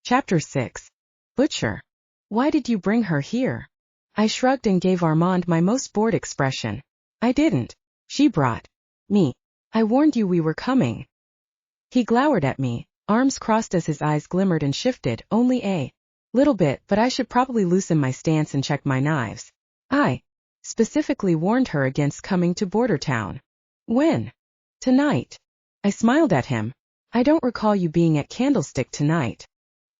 Chapter 6. Butcher. Why did you bring her here? I shrugged and gave Armand my most bored expression. I didn't. She brought me. I warned you we were coming. He glowered at me, arms crossed as his eyes glimmered and shifted, only a little bit, but I should probably loosen my stance and check my knives. I specifically warned her against coming to Border Town. When? Tonight. I smiled at him. I don't recall you being at Candlestick tonight.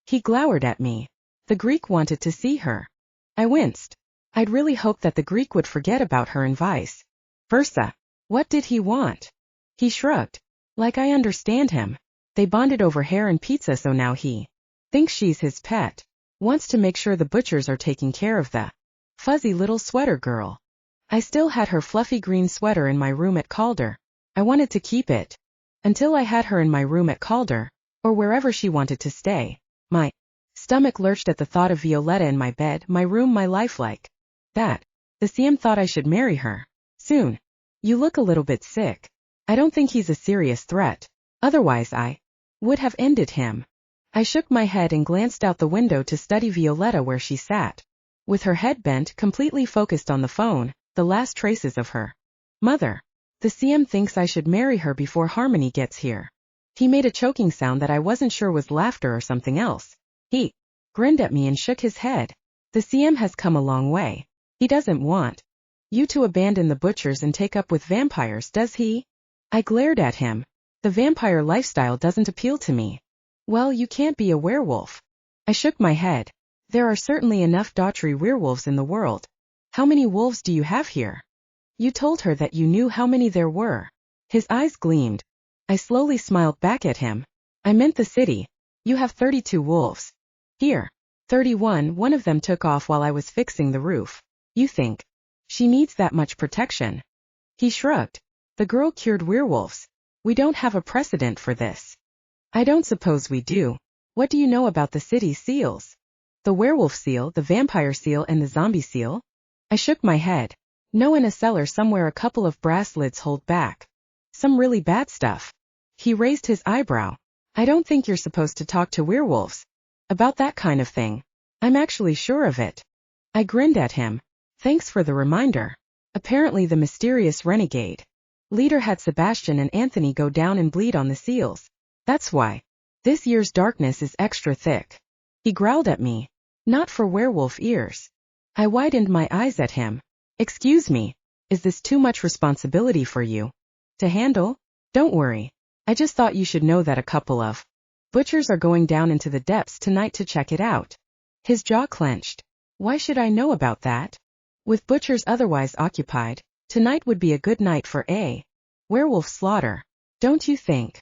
He glowered at me. The Greek wanted to see her. I winced. I'd really hoped that the Greek would forget about her and vice versa. What did he want? He shrugged. Like I understand him. They bonded over hair and pizza, so now he thinks she's his pet. Wants to make sure the butchers are taking care of the fuzzy little sweater girl. I still had her fluffy green sweater in my room at Calder. I wanted to keep it. Until I had her in my room at Calder, or wherever she wanted to stay. My stomach lurched at the thought of Violetta in my bed, my room, my life like that. The CM thought I should marry her. Soon. You look a little bit sick. I don't think he's a serious threat. Otherwise I would have ended him. I shook my head and glanced out the window to study Violetta where she sat. With her head bent, completely focused on the phone, the last traces of her mother. The CM thinks I should marry her before Harmony gets here. He made a choking sound that I wasn't sure was laughter or something else. He grinned at me and shook his head. The CM has come a long way. He doesn't want you to abandon the butchers and take up with vampires, does he? I glared at him. The vampire lifestyle doesn't appeal to me. Well, you can't be a werewolf. I shook my head. There are certainly enough daughtry werewolves in the world. How many wolves do you have here? You told her that you knew how many there were. His eyes gleamed. I slowly smiled back at him. I meant the city. You have 32 wolves. Here. 31, one of them took off while I was fixing the roof. You think she needs that much protection? He shrugged. The girl cured werewolves. We don't have a precedent for this. I don't suppose we do. What do you know about the city's seals? The werewolf seal, the vampire seal, and the zombie seal? I shook my head. No, in a cellar somewhere a couple of brass lids hold back some really bad stuff. He raised his eyebrow. I don't think you're supposed to talk to werewolves about that kind of thing. I'm actually sure of it. I grinned at him. Thanks for the reminder. Apparently the mysterious renegade leader had Sebastian and Anthony go down and bleed on the seals. That's why this year's darkness is extra thick. He growled at me. Not for werewolf ears. I widened my eyes at him. Excuse me, is this too much responsibility for you to handle? Don't worry. I just thought you should know that a couple of butchers are going down into the depths tonight to check it out. His jaw clenched. Why should I know about that? With butchers otherwise occupied, tonight would be a good night for a werewolf slaughter. Don't you think?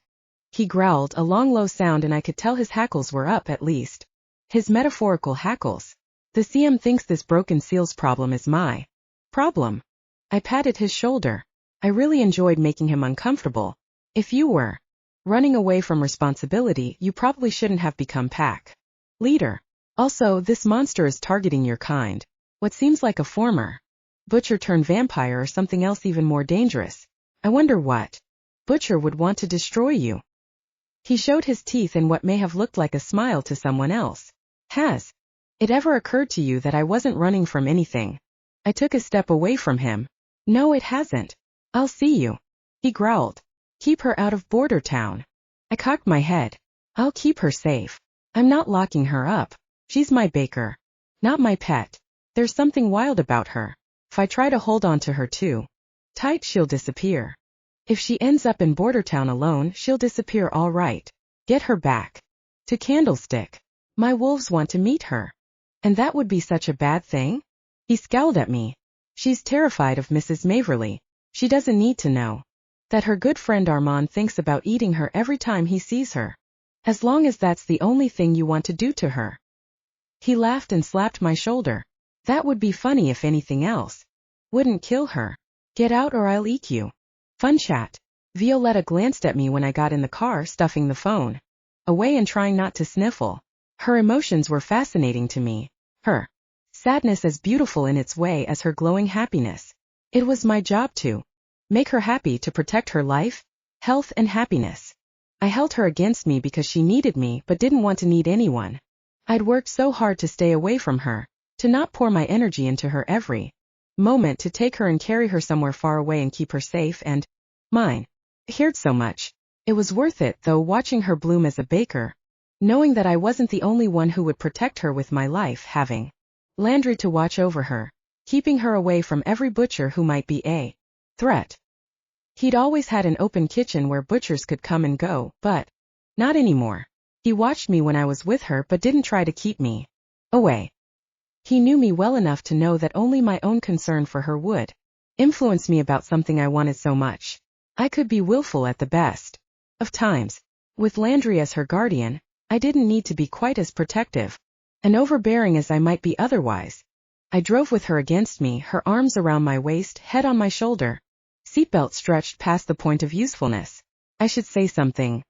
He growled, a long low sound, and I could tell his hackles were up at least. His metaphorical hackles. The CM thinks this broken seals problem is my problem. I patted his shoulder. I really enjoyed making him uncomfortable. If you were running away from responsibility, you probably shouldn't have become pack leader. Also, this monster is targeting your kind. What seems like a former butcher turned vampire or something else even more dangerous. I wonder what butcher would want to destroy you. He showed his teeth in what may have looked like a smile to someone else. Has it ever occurred to you that I wasn't running from anything? I took a step away from him. No, it hasn't. I'll see you. He growled. Keep her out of Border Town. I cocked my head. I'll keep her safe. I'm not locking her up. She's my baker. Not my pet. There's something wild about her. If I try to hold on to her too tight, she'll disappear. If she ends up in Border Town alone, she'll disappear all right. Get her back to Candlestick. My wolves want to meet her. And that would be such a bad thing? He scowled at me. She's terrified of Mrs. Maverly. She doesn't need to know that her good friend Armand thinks about eating her every time he sees her. As long as that's the only thing you want to do to her. He laughed and slapped my shoulder. That would be funny if anything else. Wouldn't kill her. Get out or I'll eat you. Fun chat. Violetta glanced at me when I got in the car, stuffing the phone away and trying not to sniffle. Her emotions were fascinating to me. Her sadness as beautiful in its way as her glowing happiness. It was my job to make her happy, to protect her life, health, and happiness. I held her against me because she needed me but didn't want to need anyone. I'd worked so hard to stay away from her, to not pour my energy into her every moment, to take her and carry her somewhere far away and keep her safe and mine. I cared so much. It was worth it, though, watching her bloom as a baker, knowing that I wasn't the only one who would protect her with my life, having Landry to watch over her, keeping her away from every butcher who might be a threat. He'd always had an open kitchen where butchers could come and go, but not anymore. He watched me when I was with her but didn't try to keep me away. He knew me well enough to know that only my own concern for her would influence me about something I wanted so much. I could be willful at the best of times. With Landry as her guardian, I didn't need to be quite as protective and overbearing as I might be otherwise. I drove with her against me, her arms around my waist, head on my shoulder, seatbelt stretched past the point of usefulness. I should say something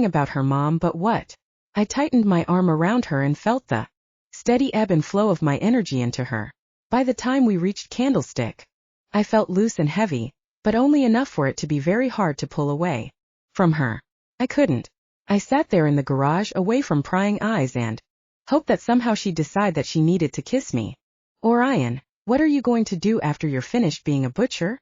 about her mom, but what? I tightened my arm around her and felt the steady ebb and flow of my energy into her. By the time we reached Candlestick, I felt loose and heavy, but only enough for it to be very hard to pull away from her. I couldn't. I sat there in the garage, away from prying eyes, and hoped that somehow she'd decide that she needed to kiss me. Orion, what are you going to do after you're finished being a butcher?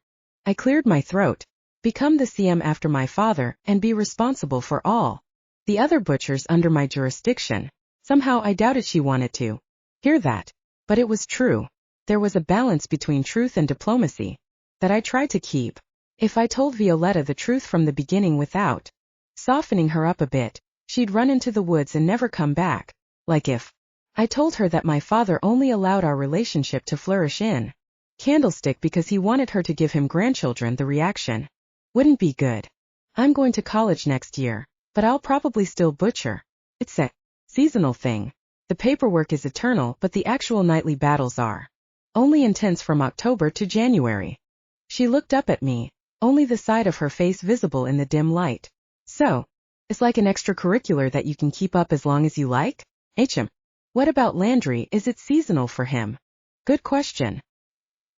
I cleared my throat. Become the CM after my father, and be responsible for all the other butchers under my jurisdiction. Somehow I doubted she wanted to hear that. But it was true. There was a balance between truth and diplomacy that I tried to keep. If I told Violetta the truth from the beginning without softening her up a bit, she'd run into the woods and never come back. Like if I told her that my father only allowed our relationship to flourish in Candlestick because he wanted her to give him grandchildren, the reaction wouldn't be good. I'm going to college next year, but I'll probably still butcher. It's a seasonal thing. The paperwork is eternal, but the actual nightly battles are only intense from October to January. She looked up at me, only the side of her face visible in the dim light. So, it's like an extracurricular that you can keep up as long as you like? What about Landry? Is it seasonal for him? Good question.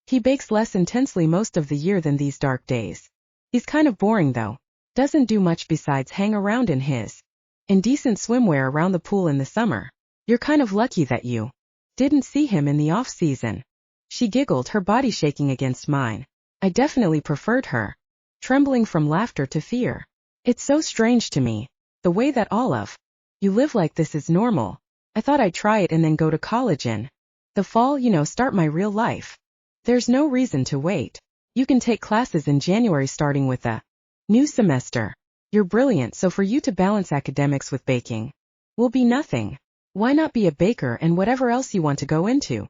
He bakes less intensely most of the year than these dark days. He's kind of boring though. Doesn't do much besides hang around in his indecent swimwear around the pool in the summer. You're kind of lucky that you didn't see him in the off-season. She giggled, her body shaking against mine. I definitely preferred her, trembling from laughter to fear. It's so strange to me, the way that all of you live like this is normal. I thought I'd try it and then go to college in the fall, start my real life. There's no reason to wait. You can take classes in January starting with a new semester. You're brilliant, so for you to balance academics with baking will be nothing. Why not be a baker and whatever else you want to go into?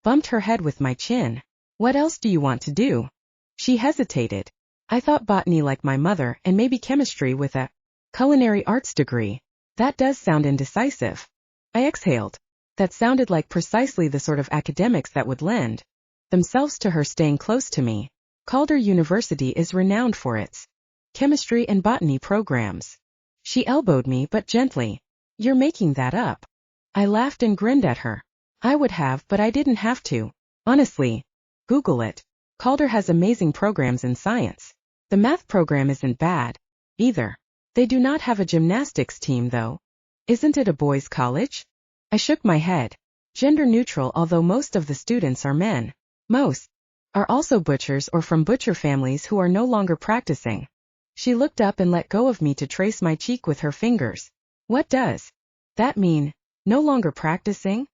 Bumped her head with my chin. What else do you want to do? She hesitated. I thought botany like my mother, and maybe chemistry with a culinary arts degree. That does sound indecisive. I exhaled. That sounded like precisely the sort of academics that would lend themselves to her staying close to me. Calder University is renowned for its chemistry and botany programs. She elbowed me, but gently. You're making that up. I laughed and grinned at her. I would have, but I didn't have to. Honestly. Google it. Calder has amazing programs in science. The math program isn't bad either. They do not have a gymnastics team though. Isn't it a boys' college? I shook my head. Gender neutral, although most of the students are men. Most are also butchers or from butcher families who are no longer practicing. She looked up and let go of me to trace my cheek with her fingers. What does that mean, no longer practicing?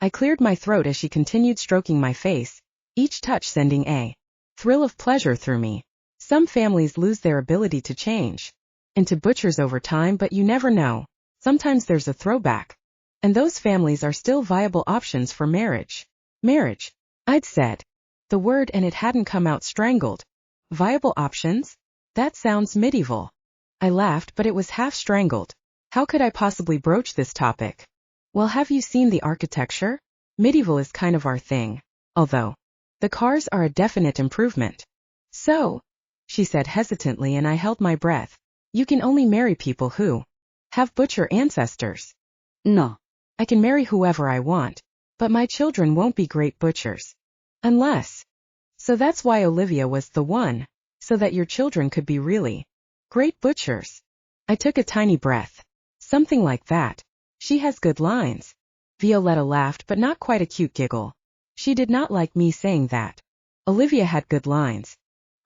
I cleared my throat as she continued stroking my face, each touch sending a thrill of pleasure through me. Some families lose their ability to change into butchers over time, but you never know. Sometimes there's a throwback. And those families are still viable options for marriage. Marriage, I'd said the word and it hadn't come out strangled. Viable options? That sounds medieval. I laughed, but it was half strangled. How could I possibly broach this topic? Well, have you seen the architecture? Medieval is kind of our thing. Although the cars are a definite improvement. So, she said hesitantly, and I held my breath. You can only marry people who have butcher ancestors. No. I can marry whoever I want, but my children won't be great butchers. Unless. So that's why Olivia was the one, so that your children could be really great butchers. I took a tiny breath. Something like that. She has good lines. Violetta laughed, but not quite a cute giggle. She did not like me saying that. Olivia had good lines.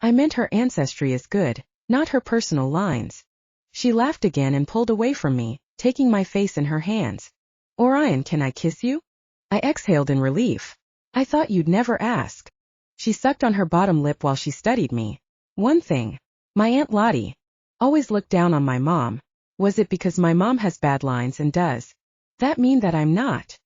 I meant her ancestry is good, not her personal lines. She laughed again and pulled away from me, taking my face in her hands. Orion, can I kiss you? I exhaled in relief. I thought you'd never ask. She sucked on her bottom lip while she studied me. One thing. My Aunt Lottie always looked down on my mom. Was it because my mom has bad lines and does that mean that I'm not?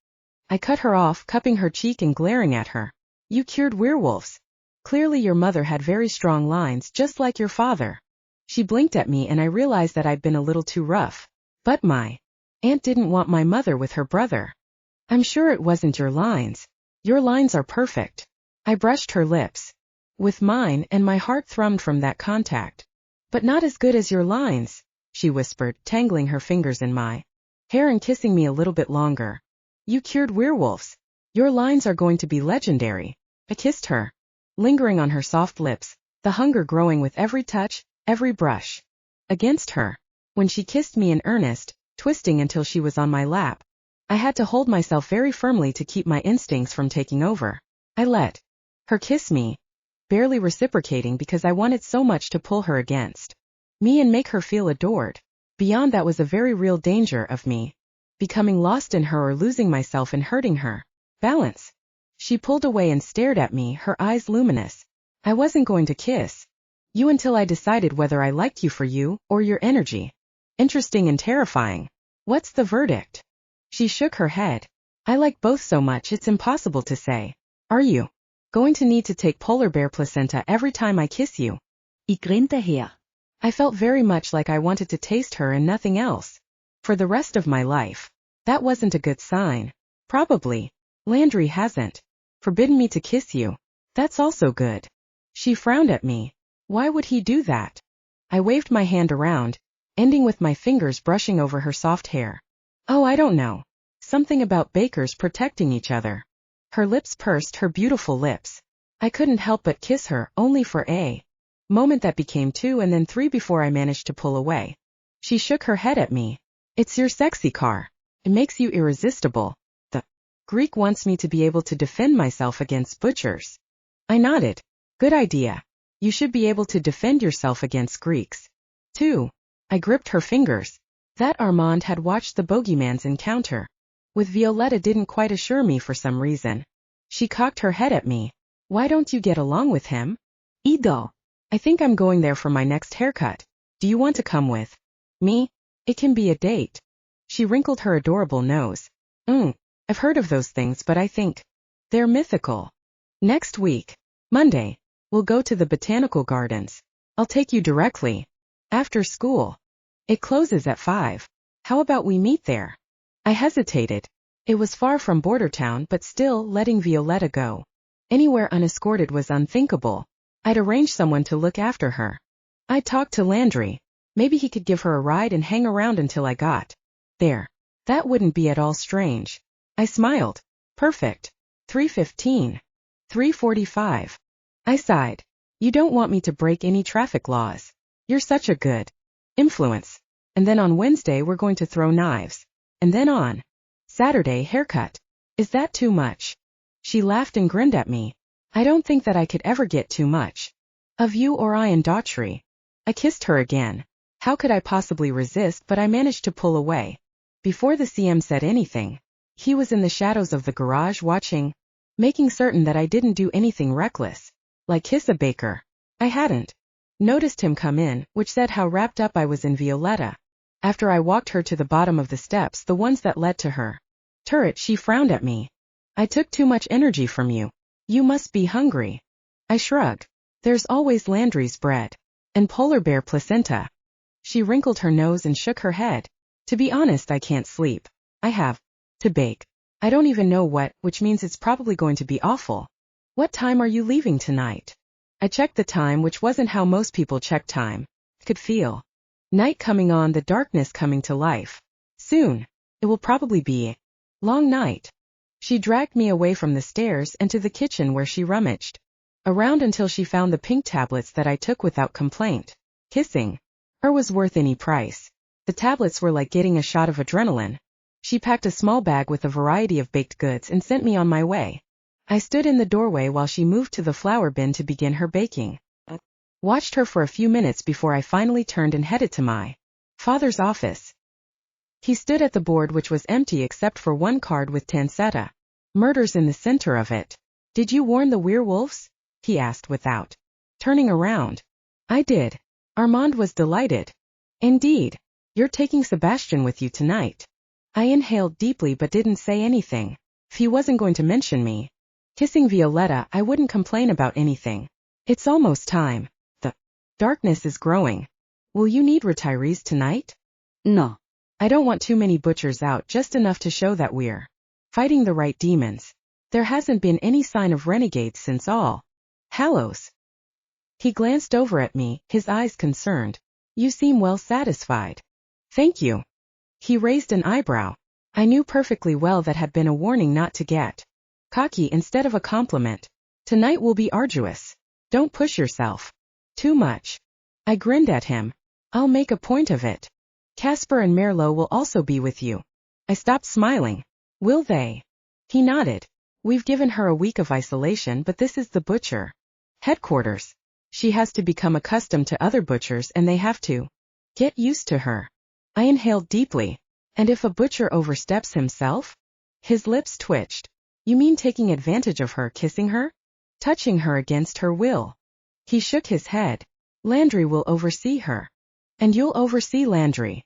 I cut her off, cupping her cheek and glaring at her. You cured werewolves. Clearly your mother had very strong lines, just like your father. She blinked at me and I realized that I'd been a little too rough. But my aunt didn't want my mother with her brother. I'm sure it wasn't your lines. Your lines are perfect. I brushed her lips with mine and my heart thrummed from that contact. But not as good as your lines, she whispered, tangling her fingers in my hair and kissing me a little bit longer. You cured werewolves. Your lines are going to be legendary. I kissed her, lingering on her soft lips, the hunger growing with every touch, every brush against her. When she kissed me in earnest, twisting until she was on my lap, I had to hold myself very firmly to keep my instincts from taking over. I let her kiss me, barely reciprocating because I wanted so much to pull her against me and make her feel adored. Beyond that was a very real danger of me becoming lost in her or losing myself and hurting her balance. She pulled away and stared at me, her eyes luminous. I wasn't going to kiss you until I decided whether I liked you for you or your energy. Interesting and terrifying. What's the verdict? She shook her head. I like both so much it's impossible to say. Are you going to need to take polar bear placenta every time I kiss you? Ich grinste her. I felt very much like I wanted to taste her and nothing else. For the rest of my life. That wasn't a good sign. Probably. Landry hasn't forbidden me to kiss you. That's also good. She frowned at me. Why would he do that? I waved my hand around, ending with my fingers brushing over her soft hair. Oh, I don't know. Something about bakers protecting each other. Her lips pursed, her beautiful lips. I couldn't help but kiss her, only for a moment that became 2 and then 3 before I managed to pull away. She shook her head at me. It's your sexy car. It makes you irresistible. The Greek wants me to be able to defend myself against butchers. I nodded. Good idea. You should be able to defend yourself against Greeks, too. I gripped her fingers. That Armand had watched the bogeyman's encounter with Violetta didn't quite assure me for some reason. She cocked her head at me. Why don't you get along with him? Ido. I think I'm going there for my next haircut. Do you want to come with me? It can be a date. She wrinkled her adorable nose. I've heard of those things, but I think they're mythical. Next week, Monday, we'll go to the botanical gardens. I'll take you directly. After school. It closes at 5. How about we meet there? I hesitated. It was far from border town, but still, letting Violetta go anywhere unescorted was unthinkable. I'd arrange someone to look after her. I'd talk to Landry. Maybe he could give her a ride and hang around until I got there. That wouldn't be at all strange. I smiled. Perfect. 3:15. 3:45. I sighed. You don't want me to break any traffic laws. You're such a good influence. And then on Wednesday we're going to throw knives. And then on Saturday, haircut. Is that too much? She laughed and grinned at me. I don't think that I could ever get too much of you or I and Daughtry. I kissed her again. How could I possibly resist, but I managed to pull away. Before the CM said anything, he was in the shadows of the garage watching, making certain that I didn't do anything reckless, like kiss a baker. I hadn't noticed him come in, which said how wrapped up I was in Violetta. After I walked her to the bottom of the steps, the ones that led to her turret, she frowned at me. I took too much energy from you. You must be hungry. I shrugged. There's always Landry's bread. And polar bear placenta. She wrinkled her nose and shook her head. To be honest, I can't sleep. I have to bake. I don't even know what, which means it's probably going to be awful. What time are you leaving tonight? I checked the time, which wasn't how most people check time. Could feel night coming on, the darkness coming to life. Soon. It will probably be a long night. She dragged me away from the stairs and to the kitchen where she rummaged around until she found the pink tablets that I took without complaint. Kissing her was worth any price. The tablets were like getting a shot of adrenaline. She packed a small bag with a variety of baked goods and sent me on my way. I stood in the doorway while she moved to the flour bin to begin her baking. Watched her for a few minutes before I finally turned and headed to my father's office. He stood at the board, which was empty except for one card with Tansetta murders in the center of it. Did you warn the werewolves? He asked without turning around. I did. Armand was delighted. Indeed. You're taking Sebastian with you tonight. I inhaled deeply but didn't say anything. If he wasn't going to mention me kissing Violetta, I wouldn't complain about anything. It's almost time. The darkness is growing. Will you need retirees tonight? No. I don't want too many butchers out, just enough to show that we're fighting the right demons. There hasn't been any sign of renegades since All Hallows. He glanced over at me, his eyes concerned. You seem well satisfied. Thank you. He raised an eyebrow. I knew perfectly well that had been a warning not to get cocky instead of a compliment. Tonight will be arduous. Don't push yourself too much. I grinned at him. I'll make a point of it. Casper and Merlot will also be with you. I stopped smiling. Will they? He nodded. We've given her a week of isolation, but this is the butcher headquarters. She has to become accustomed to other butchers and they have to get used to her. I inhaled deeply. And if a butcher oversteps himself? His lips twitched. You mean taking advantage of her, kissing her? Touching her against her will? He shook his head. Landry will oversee her. And you'll oversee Landry.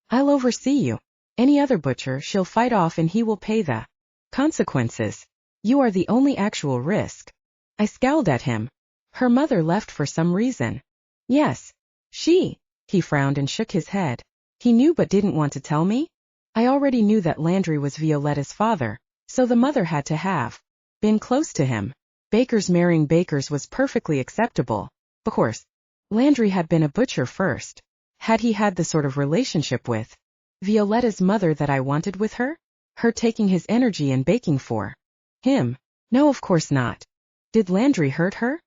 I'll oversee you. Any other butcher she'll fight off and he will pay the consequences. You are the only actual risk. I scowled at him. Her mother left for some reason. Yes. She. He frowned and shook his head. He knew but didn't want to tell me? I already knew that Landry was Violetta's father, so the mother had to have been close to him. Bakers marrying bakers was perfectly acceptable. Of course, Landry had been a butcher first. Had he had the sort of relationship with Violetta's mother that I wanted with her? Her taking his energy and baking for him? No, of course not. Did Landry hurt her?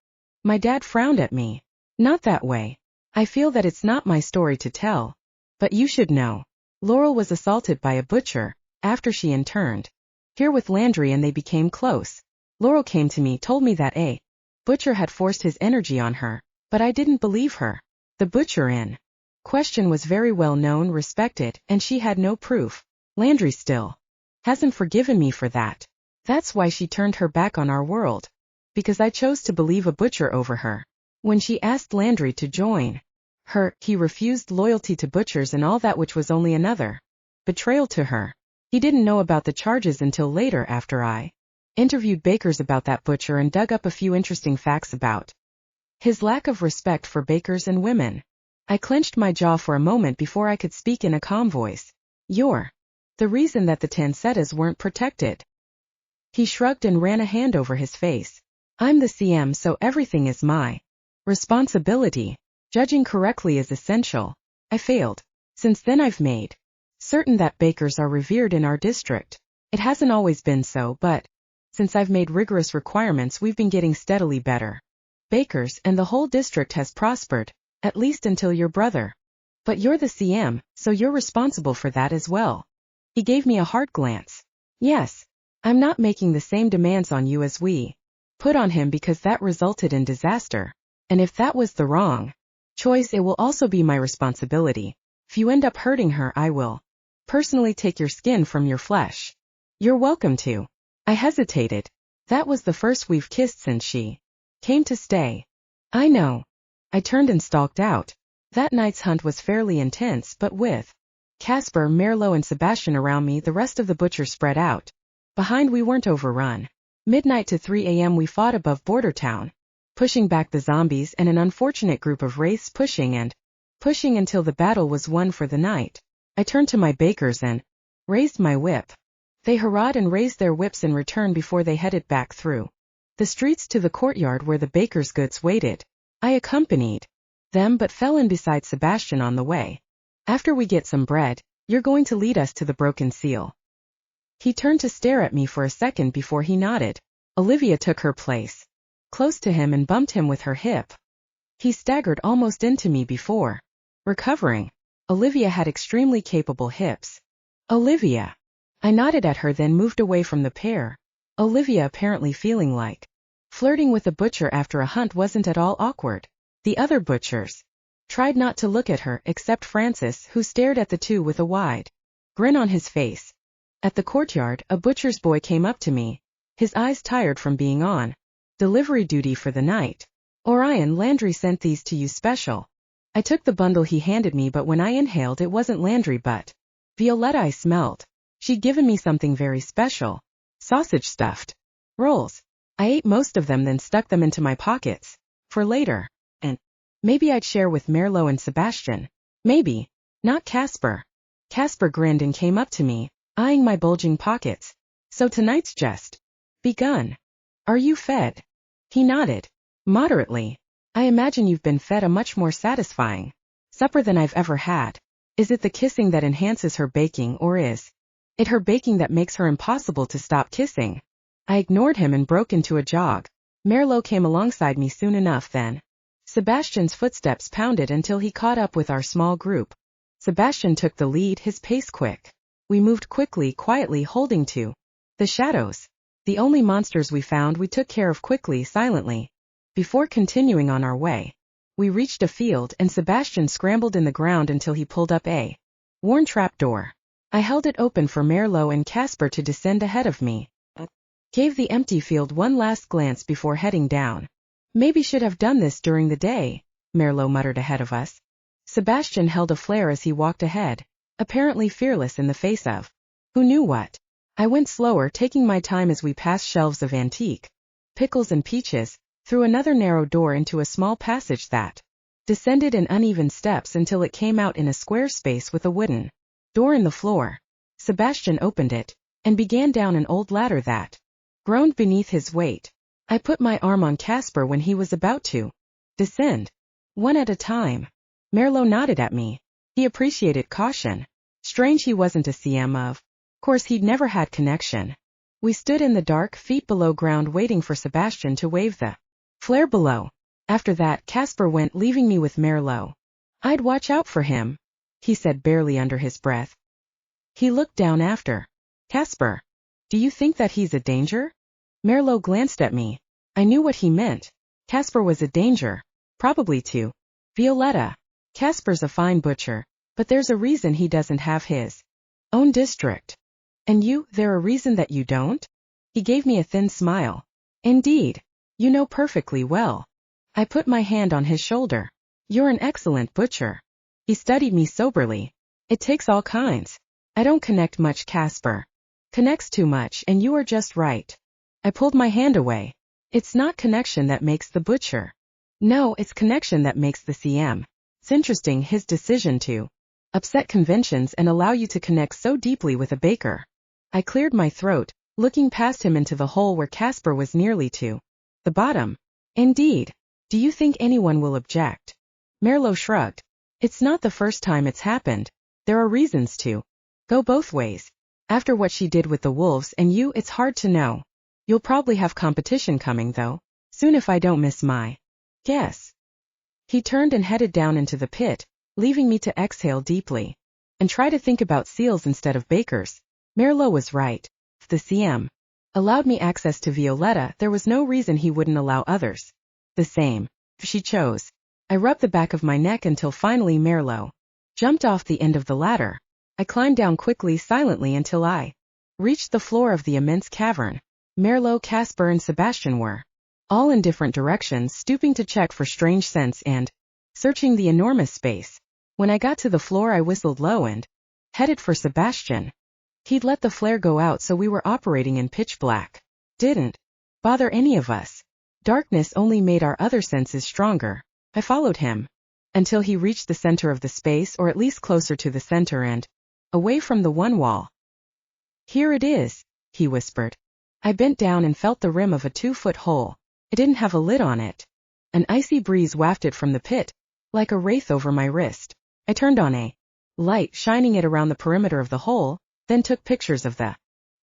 My dad frowned at me. Not that way. I feel that it's not my story to tell. But you should know. Laurel was assaulted by a butcher, after she interned here with Landry and they became close. Laurel came to me, told me that a butcher had forced his energy on her, but I didn't believe her. The butcher in question was very well known, respected, and she had no proof. Landry still hasn't forgiven me for that. That's why she turned her back on our world. Because I chose to believe a butcher over her. When she asked Landry to join her, he refused loyalty to butchers and all that, which was only another betrayal to her. He didn't know about the charges until later, after I interviewed bakers about that butcher and dug up a few interesting facts about his lack of respect for bakers and women. I clenched my jaw for a moment before I could speak in a calm voice. You're the reason that the Tansettas weren't protected. He shrugged and ran a hand over his face. I'm the CM, so everything is my responsibility. Judging correctly is essential. I failed. Since then I've made certain that bakers are revered in our district. It hasn't always been so, but since I've made rigorous requirements, we've been getting steadily better bakers, and the whole district has prospered, at least until your brother. But you're the CM, so you're responsible for that as well. He gave me a hard glance. Yes. I'm not making the same demands on you as we put on him, because that resulted in disaster. And if that was the wrong choice, it will also be my responsibility. If you end up hurting her, I will personally take your skin from your flesh. You're welcome to. I hesitated. That was the first we've kissed since she came to stay. I know. I turned and stalked out. That night's hunt was fairly intense, but with Casper, Merlot and Sebastian around me, the rest of the butchers spread out behind, we weren't overrun. Midnight to 3 a.m. we fought above Border Town, pushing back the zombies and an unfortunate group of wraiths, pushing until the battle was won for the night. I turned to my bakers and raised my whip. They hurrahed and raised their whips in return before they headed back through the streets to the courtyard where the bakers' goods waited. I accompanied them but fell in beside Sebastian on the way. After we get some bread, you're going to lead us to the broken seal. He turned to stare at me for a second before he nodded. Olivia took her place close to him and bumped him with her hip. He staggered almost into me before recovering. Olivia had extremely capable hips. Olivia. I nodded at her, then moved away from the pair. Olivia, apparently feeling like flirting with a butcher after a hunt, wasn't at all awkward. The other butchers tried not to look at her, except Francis, who stared at the two with a wide grin on his face. At the courtyard, a butcher's boy came up to me, his eyes tired from being on delivery duty for the night. "Orion, Landry sent these to you special." I took the bundle he handed me, but when I inhaled, it wasn't Landry but Violetta I smelled. She'd given me something very special. Sausage stuffed rolls. I ate most of them, then stuck them into my pockets for later. And maybe I'd share with Merlot and Sebastian. Maybe. Not Casper. Casper grinned and came up to me, eyeing my bulging pockets. "So tonight's just begun. Are you fed?" He nodded. "Moderately. I imagine you've been fed a much more satisfying supper than I've ever had. Is it the kissing that enhances her baking, or is it her baking that makes her impossible to stop kissing?" I ignored him and broke into a jog. Merlot came alongside me soon enough then. Sebastian's footsteps pounded until he caught up with our small group. Sebastian took the lead, his pace quick. We moved quickly, quietly, holding to the shadows. The only monsters we found we took care of quickly, silently. Before continuing on our way, we reached a field and Sebastian scrambled in the ground until he pulled up a worn trapdoor. I held it open for Merlot and Casper to descend ahead of me. Gave the empty field one last glance before heading down. "Maybe should have done this during the day," Merlot muttered ahead of us. Sebastian held a flare as he walked ahead, apparently fearless in the face of who knew what. I went slower, taking my time as we passed shelves of antique pickles and peaches, through another narrow door into a small passage that descended in uneven steps until it came out in a square space with a wooden door in the floor. Sebastian opened it and began down an old ladder that groaned beneath his weight. I put my arm on Casper when he was about to descend, one at a time. Merlot nodded at me. He appreciated caution. Strange he wasn't a CM of course he'd never had connection. We stood in the dark, feet below ground, waiting for Sebastian to wave the flare below. After that, Casper went, leaving me with Merlot. "I'd watch out for him," he said barely under his breath. He looked down after Casper. "Do you think that he's a danger?" Merlot glanced at me. I knew what he meant. Casper was a danger. Probably to Violetta. Casper's a fine butcher, but there's a reason he doesn't have his own district. "And you, there a reason that you don't?" He gave me a thin smile. "Indeed. You know perfectly well." I put my hand on his shoulder. "You're an excellent butcher." He studied me soberly. "It takes all kinds. I don't connect much. Casper connects too much, and you are just right." I pulled my hand away. "It's not connection that makes the butcher. No, it's connection that makes the CM. It's interesting, his decision to upset conventions and allow you to connect so deeply with a baker." I cleared my throat, looking past him into the hole where Casper was nearly to the bottom. "Indeed. Do you think anyone will object?" Merlot shrugged. "It's not the first time it's happened. There are reasons to go both ways. After what she did with the wolves and you, it's hard to know. You'll probably have competition coming, though, soon if I don't miss my guess." He turned and headed down into the pit, leaving me to exhale deeply and try to think about seals instead of bakers. Merlot was right. If the CM allowed me access to Violetta, there was no reason he wouldn't allow others the same, if she chose. I rubbed the back of my neck until finally Merlot jumped off the end of the ladder. I climbed down quickly, silently, until I reached the floor of the immense cavern. Merlot, Casper, and Sebastian were all in different directions, stooping to check for strange scents and searching the enormous space. When I got to the floor, I whistled low and headed for Sebastian. He'd let the flare go out, so we were operating in pitch black. Didn't bother any of us. Darkness only made our other senses stronger. I followed him until he reached the center of the space, or at least closer to the center and away from the one wall. "Here it is," he whispered. I bent down and felt the rim of a 2-foot hole. It didn't have a lid on it. An icy breeze wafted from the pit, like a wraith over my wrist. I turned on a light, shining it around the perimeter of the hole, then took pictures of the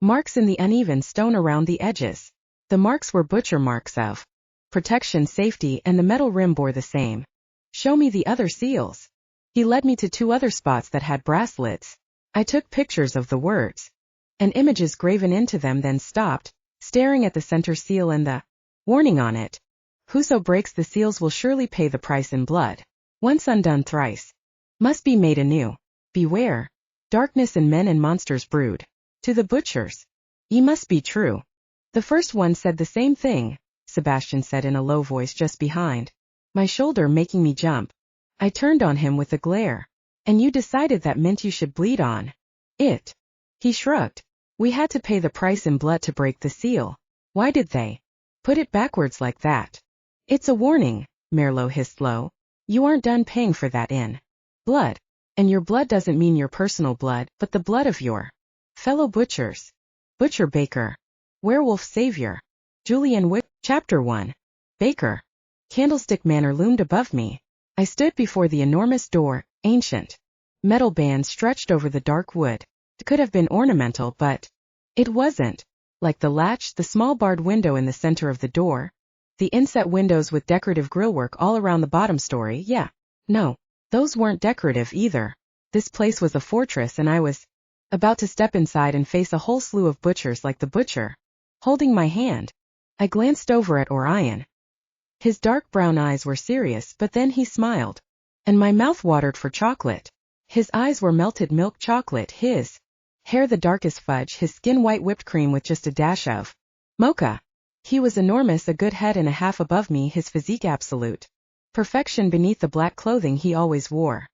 marks in the uneven stone around the edges. The marks were butcher marks of protection, safety, and the metal rim bore the same. "Show me the other seals." He led me to 2 other spots that had brass lids. I took pictures of the words and images graven into them, then stopped, staring at the center seal and the warning on it. Whoso breaks the seals will surely pay the price in blood. Once undone thrice. Must be made anew. Beware. Darkness and men and monsters brood. To the butchers. Ye must be true. The first one said the same thing, Sebastian said in a low voice just behind my shoulder, making me jump. I turned on him with a glare. And you decided that meant you should bleed on it. He shrugged. We had to pay the price in blood to break the seal. Why did they put it backwards like that? It's a warning, Merlot hissed low. You aren't done paying for that in blood. And your blood doesn't mean your personal blood, but the blood of your fellow butchers. Butcher Baker. Werewolf Savior. Julian Wick. Chapter 1. Baker. Candlestick Manor loomed above me. I stood before the enormous door, ancient. Metal bands stretched over the dark wood. It could have been ornamental, but it wasn't. Like the latch, the small barred window in the center of the door. The inset windows with decorative grillwork all around the bottom story, yeah. No. Those weren't decorative either. This place was a fortress, and I was about to step inside and face a whole slew of butchers like the butcher. Holding my hand, I glanced over at Orion. His dark brown eyes were serious, but then he smiled. And my mouth watered for chocolate. His eyes were melted milk chocolate, his hair the darkest fudge, his skin white whipped cream with just a dash of mocha. He was enormous, a good head and a half above me, his physique absolute perfection beneath the black clothing he always wore.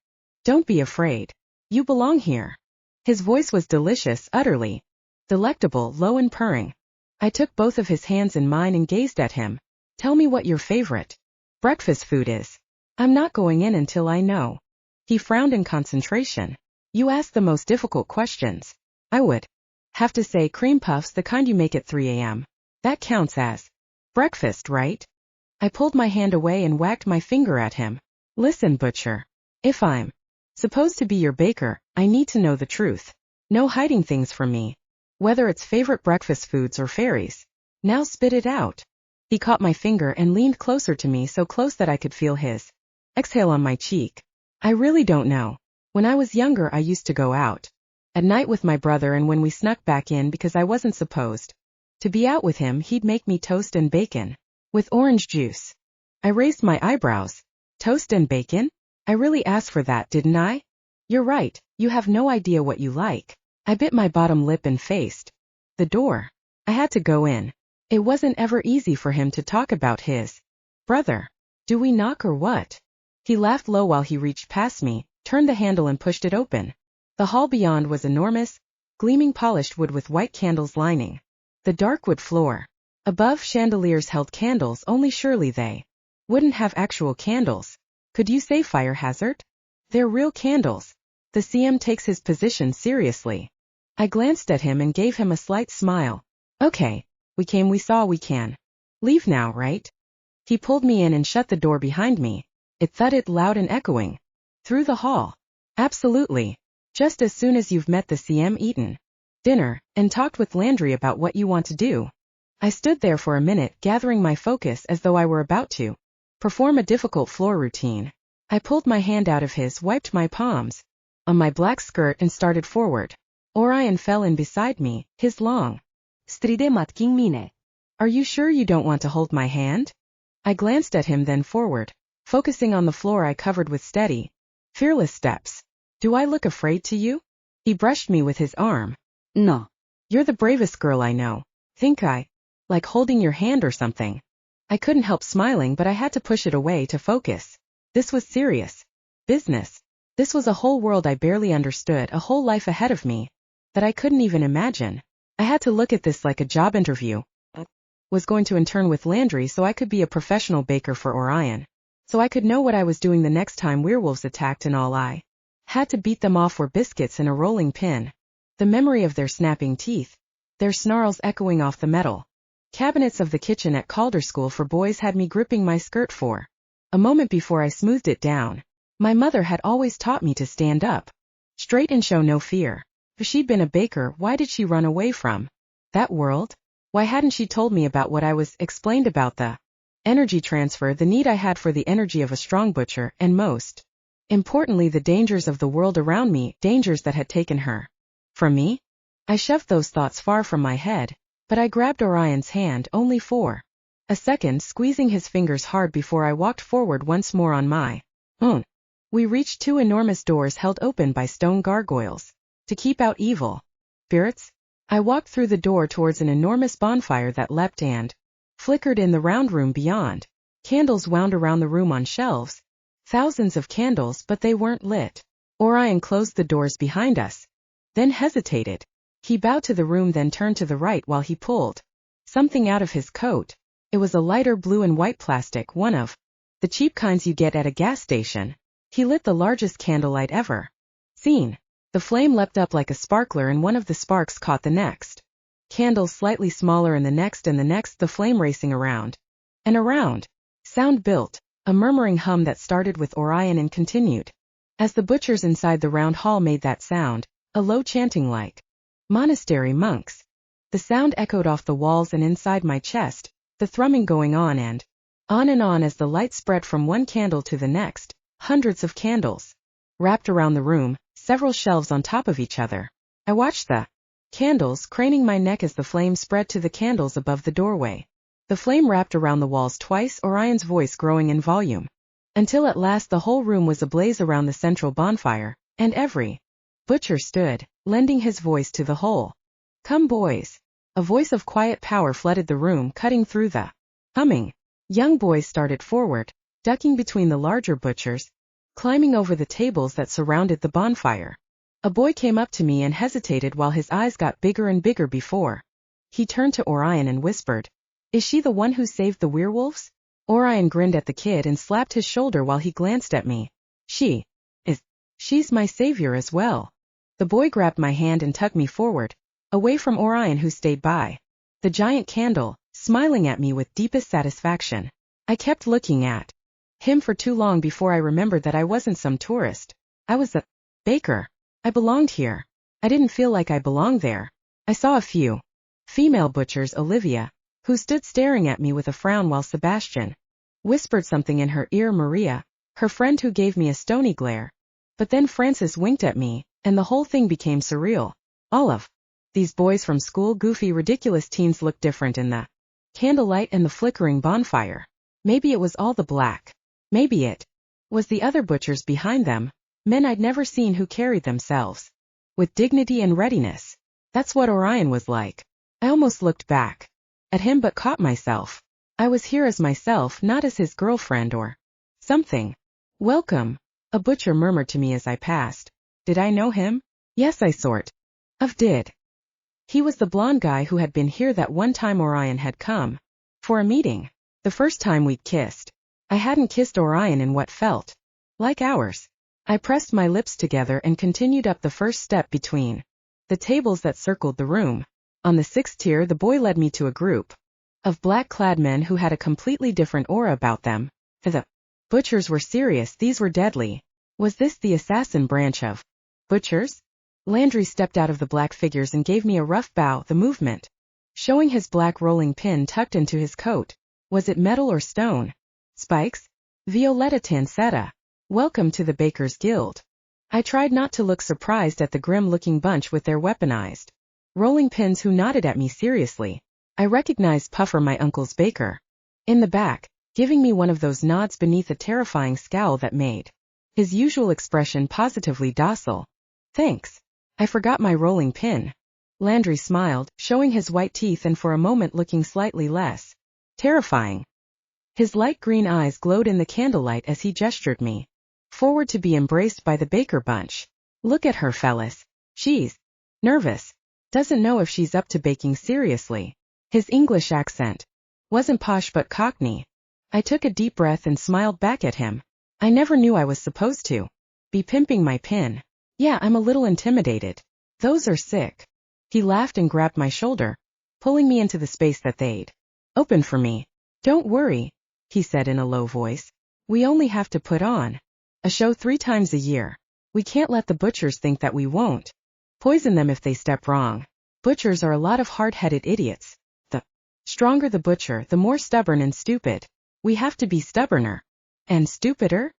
Don't be afraid. You belong here. His voice was delicious, utterly delectable, low and purring. I took both of his hands in mine and gazed at him. Tell me what your favorite breakfast food is. I'm not going in until I know. He frowned in concentration. You ask the most difficult questions. I would have to say cream puffs, the kind you make at 3 a.m. That counts as breakfast, right? I pulled my hand away and wagged my finger at him. Listen, butcher. If I'm supposed to be your baker, I need to know the truth. No hiding things from me. Whether it's favorite breakfast foods or fairies. Now spit it out. He caught my finger and leaned closer to me, so close that I could feel his exhale on my cheek. I really don't know. When I was younger, I used to go out at night with my brother, and when we snuck back in because I wasn't supposed to be out with him, he'd make me toast and bacon with orange juice. I raised my eyebrows. Toast and bacon? I really asked for that, didn't I? You're right, you have no idea what you like. I bit my bottom lip and faced the door. I had to go in. It wasn't ever easy for him to talk about his brother. Do we knock or what? He laughed low while he reached past me, turned the handle and pushed it open. The hall beyond was enormous, gleaming polished wood with white candles lining the dark wood floor. Above, chandeliers held candles, only surely they wouldn't have actual candles. Could you say fire hazard? They're real candles. The CM takes his position seriously. I glanced at him and gave him a slight smile. Okay, we came, we saw, we can leave now, right? He pulled me in and shut the door behind me. It thudded loud and echoing through the hall. Absolutely. Just as soon as you've met the CM, eaten dinner, and talked with Landry about what you want to do. I stood there for a minute, gathering my focus as though I were about to perform a difficult floor routine. I pulled my hand out of his, wiped my palms on my black skirt and started forward. Orion fell in beside me, his long stride matking mine. Are you sure you don't want to hold my hand? I glanced at him, then forward, focusing on the floor I covered with steady, fearless steps. Do I look afraid to you? He brushed me with his arm. No. You're the bravest girl I know. Think I like holding your hand or something? I couldn't help smiling, but I had to push it away to focus. This was serious business. This was a whole world I barely understood, a whole life ahead of me that I couldn't even imagine. I had to look at this like a job interview. Was going to intern with Landry so I could be a professional baker for Orion. So I could know what I was doing the next time werewolves attacked, and all I had to beat them off were biscuits and a rolling pin. The memory of their snapping teeth, their snarls echoing off the metal cabinets of the kitchen at Calder School for Boys had me gripping my skirt for a moment before I smoothed it down. My mother had always taught me to stand up straight and show no fear. If she'd been a baker, why did she run away from that world? Why hadn't she told me about what I was explained about the energy transfer, the need I had for the energy of a strong butcher, and most importantly, the dangers of the world around me, dangers that had taken her from me? I shoved those thoughts far from my head, but I grabbed Orion's hand only for a second, squeezing his fingers hard before I walked forward once more on my own. We reached two enormous doors held open by stone gargoyles to keep out evil spirits. I walked through the door towards an enormous bonfire that leapt and flickered in the round room beyond. Candles wound around the room on shelves, thousands of candles, but they weren't lit. Orion closed the doors behind us, then hesitated. He bowed to the room, then turned to the right while he pulled something out of his coat. It was a lighter blue and white plastic, one of the cheap kinds you get at a gas station. He lit the largest candlelight ever seen. The flame leapt up like a sparkler, and one of the sparks caught the next candle, slightly smaller, and the next, the flame racing around and around. Sound built, a murmuring hum that started with Orion and continued as the butchers inside the round hall made that sound, a low chanting like monastery monks. The sound echoed off the walls and inside my chest, the thrumming going on and on as the light spread from one candle to the next. Hundreds of candles wrapped around the room, several shelves on top of each other. I watched the candles, craning my neck as the flame spread to the candles above the doorway. The flame wrapped around the walls twice, Orion's voice growing in volume, until at last the whole room was ablaze around the central bonfire, and every butcher stood, lending his voice to the whole. Come, boys. A voice of quiet power flooded the room, cutting through the humming. Young boys started forward, ducking between the larger butchers, climbing over the tables that surrounded the bonfire. A boy came up to me and hesitated while his eyes got bigger and bigger before he turned to Orion and whispered, "Is she the one who saved the werewolves?" Orion grinned at the kid and slapped his shoulder while he glanced at me. She's my savior as well." The boy grabbed my hand and tugged me forward, away from Orion, who stayed by the giant candle, smiling at me with deepest satisfaction. I kept looking at him for too long before I remembered that I wasn't some tourist. I was a baker. I belonged here. I didn't feel like I belonged there. I saw a few female butchers, Olivia, who stood staring at me with a frown while Sebastian whispered something in her ear, Maria, her friend, who gave me a stony glare. But then Francis winked at me, and the whole thing became surreal. All of these boys from school, goofy, ridiculous teens, looked different in the candlelight and the flickering bonfire. Maybe it was all the black. Maybe it was the other butchers behind them, men I'd never seen who carried themselves with dignity and readiness. That's what Orion was like. I almost looked back at him but caught myself. I was here as myself, not as his girlfriend or something. "Welcome," a butcher murmured to me as I passed. Did I know him? Yes, I sort of did. He was the blonde guy who had been here that one time Orion had come for a meeting. The first time we'd kissed. I hadn't kissed Orion in what felt like hours. I pressed my lips together and continued up the first step between the tables that circled the room. On the 6th tier, the boy led me to a group of black-clad men who had a completely different aura about them. The butchers were serious, these were deadly. Was this the assassin branch of butchers? Landry stepped out of the black figures and gave me a rough bow, the movement showing his black rolling pin tucked into his coat. Was it metal or stone? Spikes? Violetta Tancetta. Welcome to the Bakers Guild. I tried not to look surprised at the grim-looking bunch with their weaponized rolling pins who nodded at me seriously. I recognized Puffer, my uncle's baker, in the back, giving me one of those nods beneath a terrifying scowl that made his usual expression positively docile. Thanks. I forgot my rolling pin. Landry smiled, showing his white teeth and for a moment looking slightly less terrifying. His light green eyes glowed in the candlelight as he gestured me forward to be embraced by the baker bunch. Look at her, fellas. She's nervous. Doesn't know if she's up to baking seriously. His English accent wasn't posh but Cockney. I took a deep breath and smiled back at him. I never knew I was supposed to be pimping my pin. Yeah, I'm a little intimidated. Those are sick. He laughed and grabbed my shoulder, pulling me into the space that they'd opened for me. Don't worry, he said in a low voice. We only have to put on a show 3 times a year. We can't let the butchers think that we won't poison them if they step wrong. Butchers are a lot of hard-headed idiots. The stronger the butcher, the more stubborn and stupid. We have to be stubborner and stupider.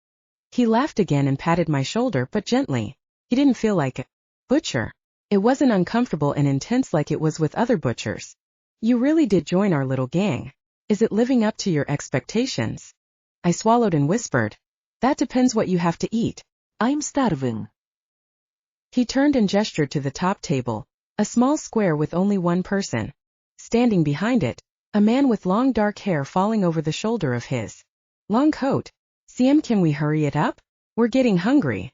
He laughed again and patted my shoulder, but gently. He didn't feel like a butcher It wasn't uncomfortable and intense like it was with other butchers. You really did join our little gang. Is it living up to your expectations? I swallowed and whispered. That depends what you have to eat. I'm starving. He turned and gestured to the top table, a small square with only one person. Standing behind it, a man with long dark hair falling over the shoulder of his long coat. CM, can we hurry it up? We're getting hungry.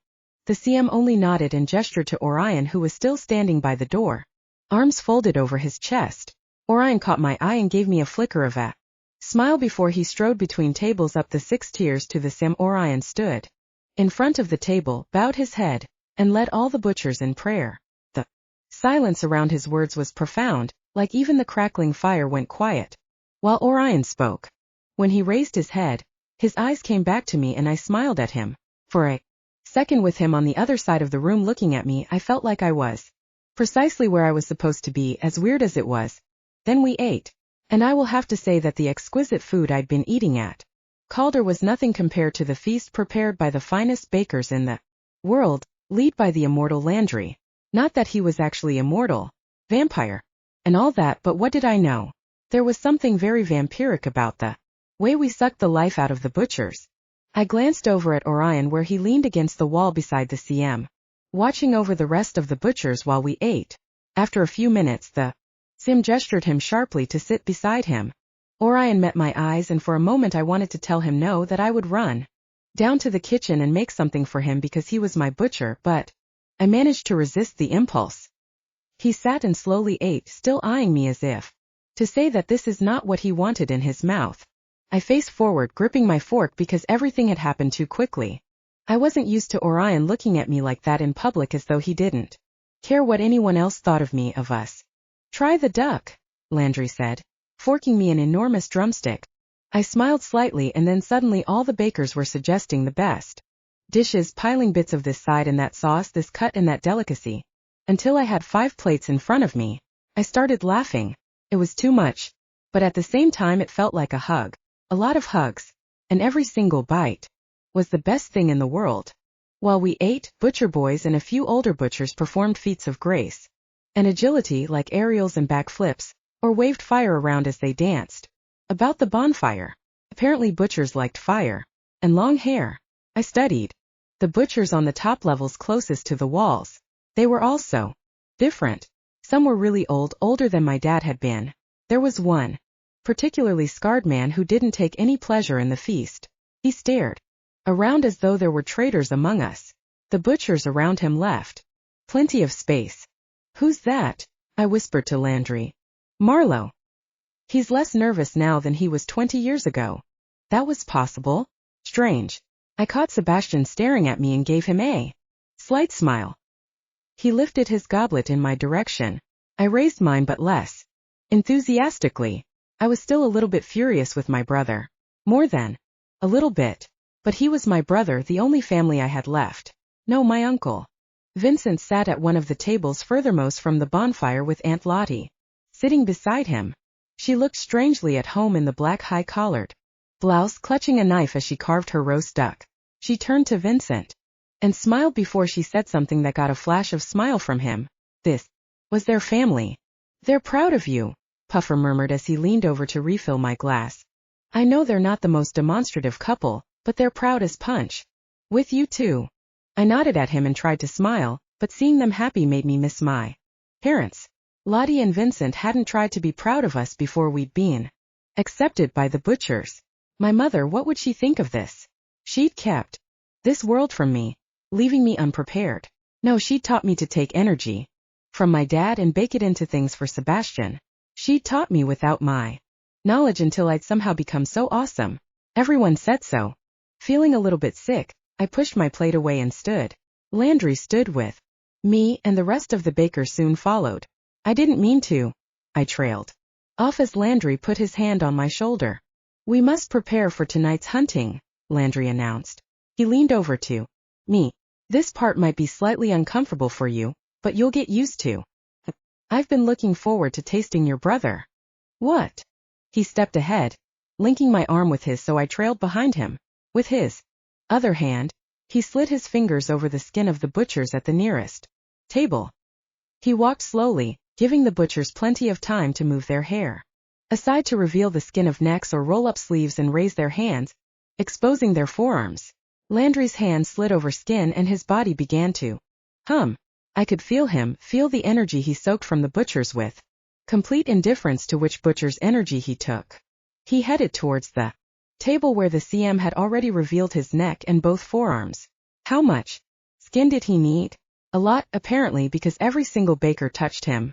The CM only nodded and gestured to Orion, who was still standing by the door, arms folded over his chest. Orion caught my eye and gave me a flicker of a smile before he strode between tables up the 6 tiers to the CM. Orion stood in front of the table, bowed his head, and led all the butchers in prayer. The silence around his words was profound, like even the crackling fire went quiet while Orion spoke. When he raised his head, his eyes came back to me and I smiled at him. For a second, with him on the other side of the room looking at me, I felt like I was precisely where I was supposed to be, as weird as it was. Then we ate. And I will have to say that the exquisite food I'd been eating at Calder was nothing compared to the feast prepared by the finest bakers in the world, led by the immortal Landry. Not that he was actually immortal, vampire, and all that, but what did I know? There was something very vampiric about the way we sucked the life out of the butchers. I glanced over at Orion, where he leaned against the wall beside the CM, watching over the rest of the butchers while we ate. After a few minutes, the CM gestured him sharply to sit beside him. Orion met my eyes, and for a moment I wanted to tell him no, that I would run down to the kitchen and make something for him because he was my butcher, but I managed to resist the impulse. He sat and slowly ate, still eyeing me as if to say that this is not what he wanted in his mouth. I faced forward, gripping my fork because everything had happened too quickly. I wasn't used to Orion looking at me like that in public, as though he didn't care what anyone else thought of me, of us. Try the duck, Landry said, forking me an enormous drumstick. I smiled slightly, and then suddenly all the bakers were suggesting the best dishes, piling bits of this side and that sauce, this cut and that delicacy, until I had 5 plates in front of me. I started laughing. It was too much, but at the same time it felt like a hug. A lot of hugs, and every single bite was the best thing in the world. While we ate, butcher boys and a few older butchers performed feats of grace and agility like aerials and backflips, or waved fire around as they danced about the bonfire. Apparently butchers liked fire and long hair. I studied the butchers on the top levels closest to the walls. They were all so different. Some were really old, older than my dad had been. There was one particularly scarred man who didn't take any pleasure in the feast. He stared around as though there were traitors among us. The butchers around him left plenty of space. Who's that? I whispered to Landry. Marlowe. He's less nervous now than he was 20 years ago. That was possible? Strange. I caught Sebastian staring at me and gave him a slight smile. He lifted his goblet in my direction. I raised mine, but less enthusiastically. I was still a little bit furious with my brother. More than a little bit. But he was my brother, the only family I had left. No, my uncle. Vincent sat at one of the tables furthermost from the bonfire with Aunt Lottie sitting beside him. She looked strangely at home in the black high-collared blouse, clutching a knife as she carved her roast duck. She turned to Vincent and smiled before she said something that got a flash of smile from him. This was their family. They're proud of you, Puffer murmured as he leaned over to refill my glass. I know they're not the most demonstrative couple, but they're proud as punch. With you too. I nodded at him and tried to smile, but seeing them happy made me miss my parents. Lottie and Vincent hadn't tried to be proud of us before we'd been accepted by the butchers. My mother, what would she think of this? She'd kept this world from me, leaving me unprepared. No, she'd taught me to take energy from my dad and bake it into things for Sebastian. She'd taught me without my knowledge until I'd somehow become so awesome. Everyone said so. Feeling a little bit sick, I pushed my plate away and stood. Landry stood with me, and the rest of the bakers soon followed. I didn't mean to, I trailed off as Landry put his hand on my shoulder. We must prepare for tonight's hunting, Landry announced. He leaned over to me. This part might be slightly uncomfortable for you, but you'll get used to. I've been looking forward to tasting your brother. What? He stepped ahead, linking my arm with his, so I trailed behind him. With his other hand, he slid his fingers over the skin of the butchers at the nearest table. He walked slowly, giving the butchers plenty of time to move their hair aside to reveal the skin of necks or roll up sleeves and raise their hands, exposing their forearms. Landry's hand slid over skin and his body began to hum. I could feel him, feel the energy he soaked from the butchers with complete indifference to which butcher's energy he took. He headed towards the table where the CM had already revealed his neck and both forearms. How much skin did he need? A lot, apparently, because every single baker touched him,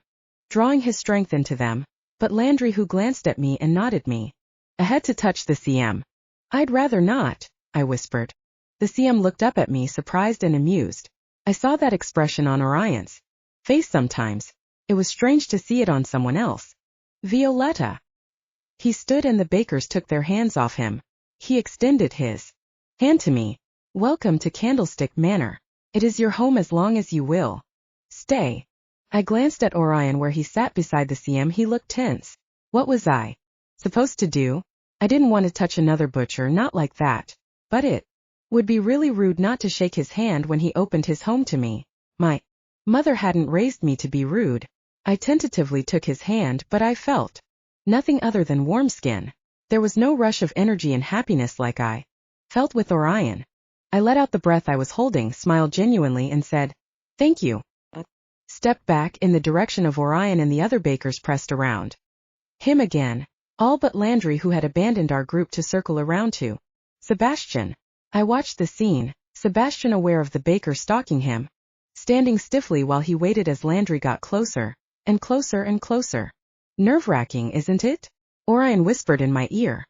drawing his strength into them. But Landry, who glanced at me and nodded me ahead to touch the CM. I'd rather not, I whispered. The CM looked up at me, surprised and amused. I saw that expression on Orion's face sometimes. It was strange to see it on someone else. Violetta. He stood and the bakers took their hands off him. He extended his hand to me. Welcome to Candlestick Manor. It is your home as long as you will stay. I glanced at Orion where he sat beside the CM. He looked tense. What was I supposed to do? I didn't want to touch another butcher, not like that. But it would be really rude not to shake his hand when he opened his home to me. My mother hadn't raised me to be rude. I tentatively took his hand, but I felt nothing other than warm skin. There was no rush of energy and happiness like I felt with Orion. I let out the breath I was holding, smiled genuinely and said, "Thank you." Stepped back in the direction of Orion and the other bakers pressed around him again. All but Landry, who had abandoned our group to circle around to Sebastian. I watched the scene, Sebastian aware of the baker stalking him, standing stiffly while he waited as Landry got closer, and closer and closer. Nerve-wracking, isn't it? Orion whispered in my ear.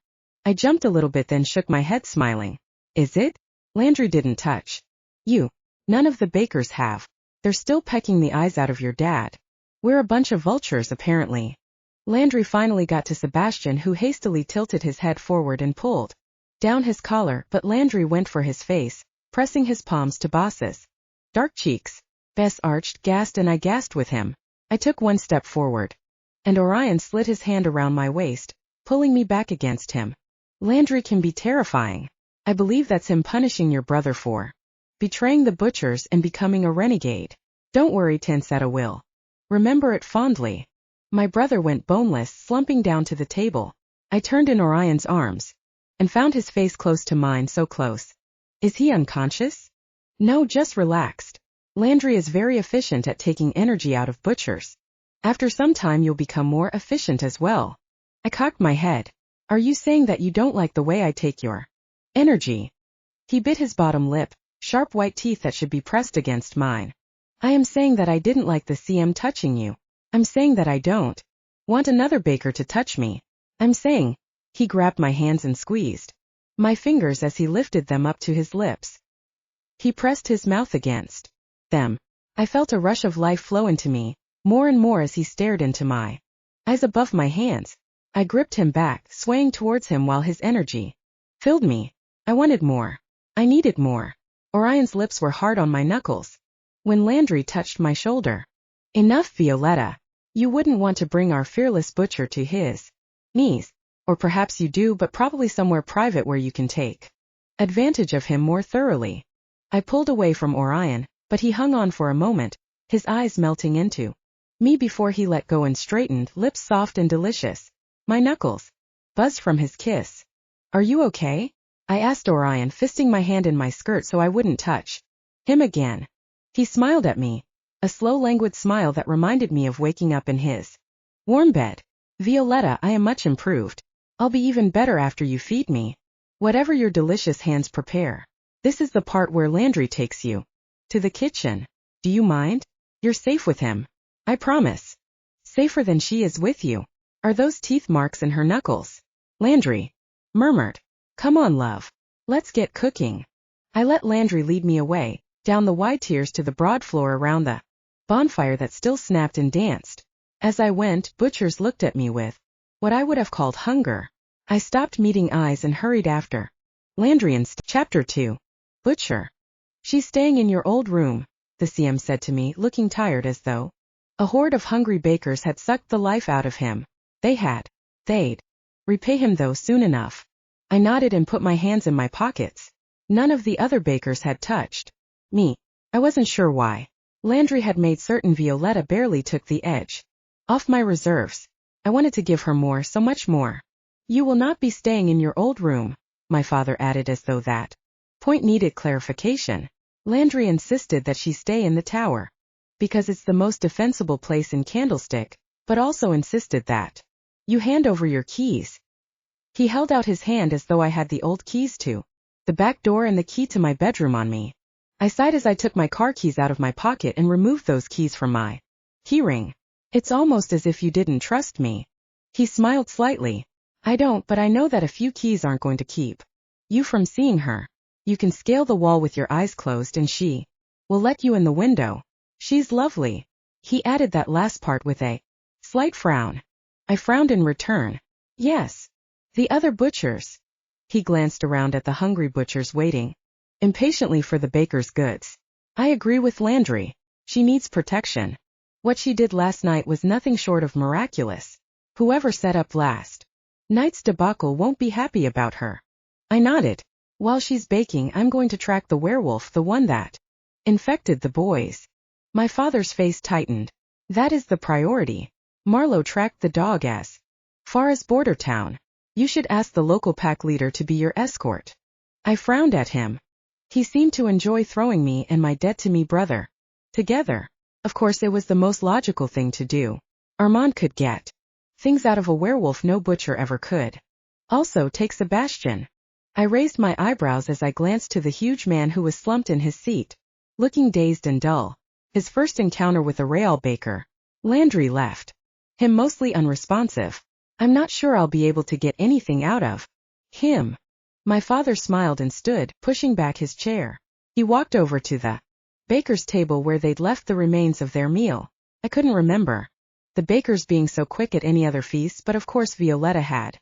I jumped a little bit then shook my head smiling. Is it? Landry didn't touch you. None of the bakers have. They're still pecking the eyes out of your dad. We're a bunch of vultures apparently. Landry finally got to Sebastian, who hastily tilted his head forward and pulled down his collar, but Landry went for his face, pressing his palms to Boss's dark cheeks. Bess arched, gasped, and I gasped with him. I took one step forward, and Orion slid his hand around my waist, pulling me back against him. Landry can be terrifying. I believe that's him punishing your brother for betraying the butchers and becoming a renegade. Don't worry, Tansetta will remember it fondly. My brother went boneless, slumping down to the table. I turned in Orion's arms and found his face close to mine, so close. Is he unconscious? No, just relaxed. Landry is very efficient at taking energy out of butchers. After some time you'll become more efficient as well. I cocked my head. Are you saying that you don't like the way I take your energy? He bit his bottom lip, sharp white teeth that should be pressed against mine. I am saying that I didn't like the CM touching you. I'm saying that I don't want another baker to touch me. I'm saying. He grabbed my hands and squeezed my fingers as he lifted them up to his lips. He pressed his mouth against them. I felt a rush of life flow into me, more and more as he stared into my eyes above my hands. I gripped him back, swaying towards him while his energy filled me. I wanted more. I needed more. Orion's lips were hard on my knuckles. When Landry touched my shoulder. Enough, Violetta. You wouldn't want to bring our fearless butcher to his knees. Or perhaps you do, but probably somewhere private where you can take advantage of him more thoroughly. I pulled away from Orion, but he hung on for a moment, his eyes melting into me before he let go and straightened, lips soft and delicious. My knuckles buzzed from his kiss. Are you okay? I asked Orion, fisting my hand in my skirt so I wouldn't touch him again. He smiled at me, a slow, languid smile that reminded me of waking up in his warm bed. Violetta, I am much improved. I'll be even better after you feed me. Whatever your delicious hands prepare. This is the part where Landry takes you to the kitchen. Do you mind? You're safe with him. I promise. Safer than she is with you. Are those teeth marks in her knuckles? Landry murmured. Come on, love. Let's get cooking. I let Landry lead me away, down the wide tiers to the broad floor around the bonfire that still snapped and danced. As I went, butchers looked at me with what I would have called hunger. I stopped meeting eyes and hurried after Landry and Chapter 2. Butcher. She's staying in your old room, the CM said to me, looking tired as though a horde of hungry bakers had sucked the life out of him. They'd repay him though soon enough. I nodded and put my hands in my pockets. None of the other bakers had touched me. I wasn't sure why. Landry had made certain Violetta barely took the edge off my reserves. I wanted to give her more, so much more. You will not be staying in your old room, my father added as though that point needed clarification. Landry insisted that she stay in the tower, because it's the most defensible place in Candlestick, but also insisted that you hand over your keys. He held out his hand as though I had the old keys to the back door and the key to my bedroom on me. I sighed as I took my car keys out of my pocket and removed those keys from my keyring. It's almost as if you didn't trust me. He smiled slightly. I don't, but I know that a few keys aren't going to keep you from seeing her. You can scale the wall with your eyes closed and she will let you in the window. She's lovely. He added that last part with a slight frown. I frowned in return. Yes. The other butchers. He glanced around at the hungry butchers waiting impatiently for the baker's goods. I agree with Landry. She needs protection. What she did last night was nothing short of miraculous. Whoever set up last night's debacle won't be happy about her. I nodded. While she's baking, I'm going to track the werewolf, the one that infected the boys. My father's face tightened. That is the priority. Marlowe tracked the dog as far as Border Town. You should ask the local pack leader to be your escort. I frowned at him. He seemed to enjoy throwing me and my dead-to-me brother together. Of course, it was the most logical thing to do. Armand could get things out of a werewolf no butcher ever could. Also, take Sebastian. I raised my eyebrows as I glanced to the huge man who was slumped in his seat, looking dazed and dull. His first encounter with a real baker. Landry left him mostly unresponsive. I'm not sure I'll be able to get anything out of him. My father smiled and stood, pushing back his chair. He walked over to the baker's table where they'd left the remains of their meal. I couldn't remember the bakers being so quick at any other feasts, but of course Violetta had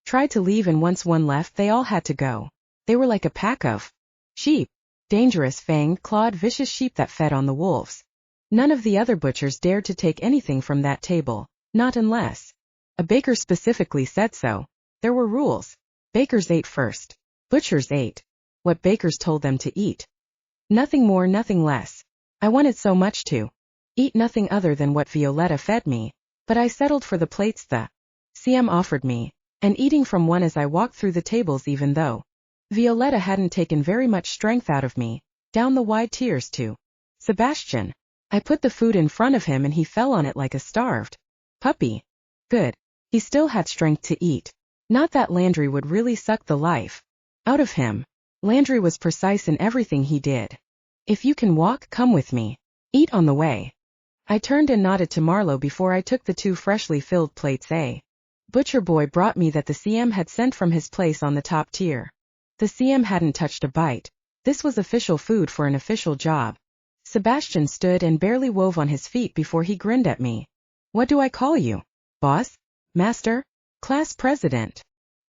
tried to leave, and once one left they all had to go. They were like a pack of sheep. Dangerous, fanged, clawed, vicious sheep that fed on the wolves. None of the other butchers dared to take anything from that table, not unless a baker specifically said so. There were rules. Bakers ate first. Butchers ate what bakers told them to eat. Nothing more, nothing less. I wanted so much to eat nothing other than what Violetta fed me, but I settled for the plates the CM offered me, and eating from one as I walked through the tables, even though Violetta hadn't taken very much strength out of me, down the wide tiers to Sebastian. I put the food in front of him and he fell on it like a starved puppy. Good. He still had strength to eat. Not that Landry would really suck the life out of him. Landry was precise in everything he did. If you can walk, come with me. Eat on the way. I turned and nodded to Marlowe before I took the 2 freshly filled plates a butcher boy brought me that the CM had sent from his place on the top tier. The CM hadn't touched a bite. This was official food for an official job. Sebastian stood and barely wove on his feet before he grinned at me. What do I call you? Boss? Master? Class president?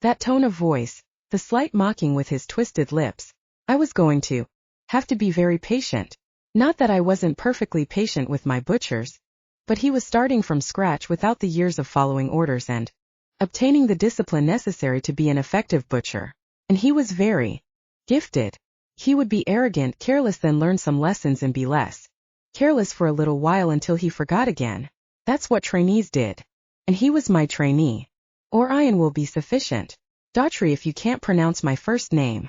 That tone of voice, the slight mocking with his twisted lips. I was going to have to be very patient. Not that I wasn't perfectly patient with my butchers, but he was starting from scratch without the years of following orders and obtaining the discipline necessary to be an effective butcher. And he was very gifted. He would be arrogant, careless, then learn some lessons and be less careless for a little while until he forgot again. That's what trainees did. And he was my trainee. Orion will be sufficient. Daughtry, if you can't pronounce my first name.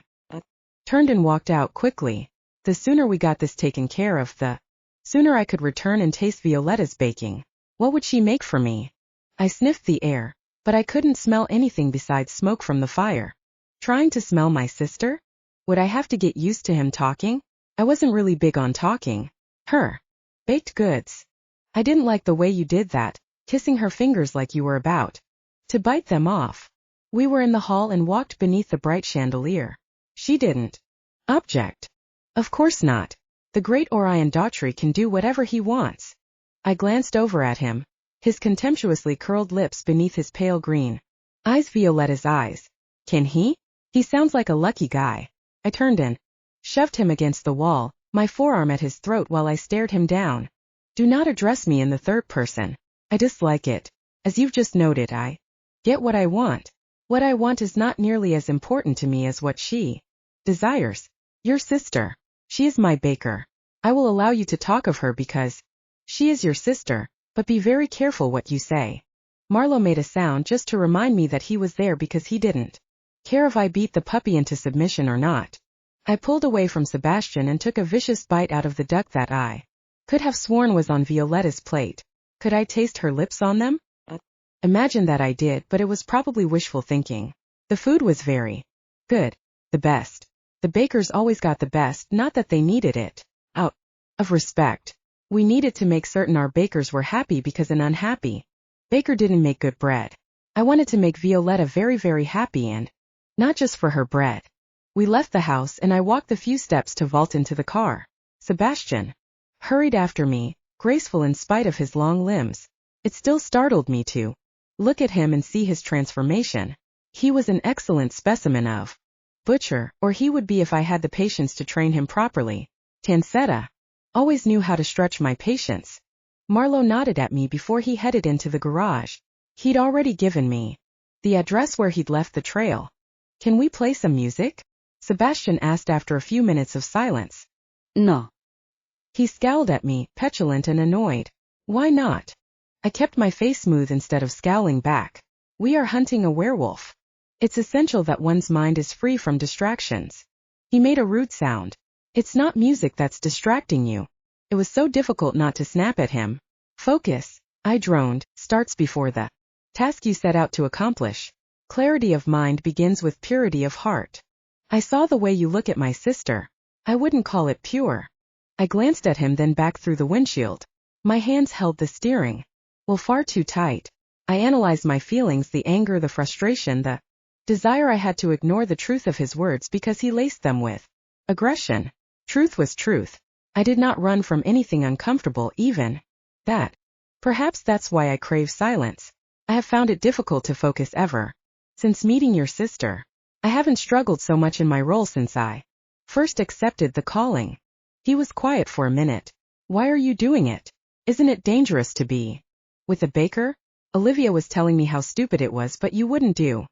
Turned and walked out quickly. The sooner we got this taken care of, the sooner I could return and taste Violetta's baking. What would she make for me? I sniffed the air, but I couldn't smell anything besides smoke from the fire. Trying to smell my sister? Would I have to get used to him talking? I wasn't really big on talking. Her baked goods. I didn't like the way you did that, kissing her fingers like you were about to bite them off. We were in the hall and walked beneath the bright chandelier. She didn't object. Of course not. The great Orion Daughtry can do whatever he wants. I glanced over at him, his contemptuously curled lips beneath his pale green eyes, Violetta's eyes. Can he? He sounds like a lucky guy. I turned and shoved him against the wall, my forearm at his throat while I stared him down. Do not address me in the third person. I dislike it. As you've just noted, I get what I want. What I want is not nearly as important to me as what she desires. Your sister. She is my baker. I will allow you to talk of her because she is your sister, but be very careful what you say. Marlowe made a sound just to remind me that he was there because he didn't care if I beat the puppy into submission or not. I pulled away from Sebastian and took a vicious bite out of the duck that I could have sworn was on Violetta's plate. Could I taste her lips on them? Imagine that I did, but it was probably wishful thinking. The food was very good. The best. The bakers always got the best, not that they needed it. Out of respect. We needed to make certain our bakers were happy because an unhappy baker didn't make good bread. I wanted to make Violetta very, very happy and not just for her bread. We left the house and I walked the few steps to vault into the car. Sebastian hurried after me, graceful in spite of his long limbs. It still startled me to look at him and see his transformation. He was an excellent specimen of butcher, or he would be if I had the patience to train him properly. Tancetta always knew how to stretch my patience. Marlowe nodded at me before he headed into the garage. He'd already given me the address where he'd left the trail. Can we play some music? Sebastian asked after a few minutes of silence. No. He scowled at me, petulant and annoyed. Why not? I kept my face smooth instead of scowling back. We are hunting a werewolf. It's essential that one's mind is free from distractions. He made a rude sound. It's not music that's distracting you. It was so difficult not to snap at him. Focus, I droned, starts before the task you set out to accomplish. Clarity of mind begins with purity of heart. I saw the way you look at my sister. I wouldn't call it pure. I glanced at him, then back through the windshield. My hands held the steering wheel far too tight. I analyzed my feelings, the anger, the frustration, the desire. I had to ignore the truth of his words because he laced them with aggression. Truth was truth. I did not run from anything uncomfortable, even that. Perhaps that's why I crave silence. I have found it difficult to focus ever since meeting your sister. I haven't struggled so much in my role since I first accepted the calling. He was quiet for a minute. Why are you doing it? Isn't it dangerous to be with a baker? Olivia was telling me how stupid it was, but you wouldn't do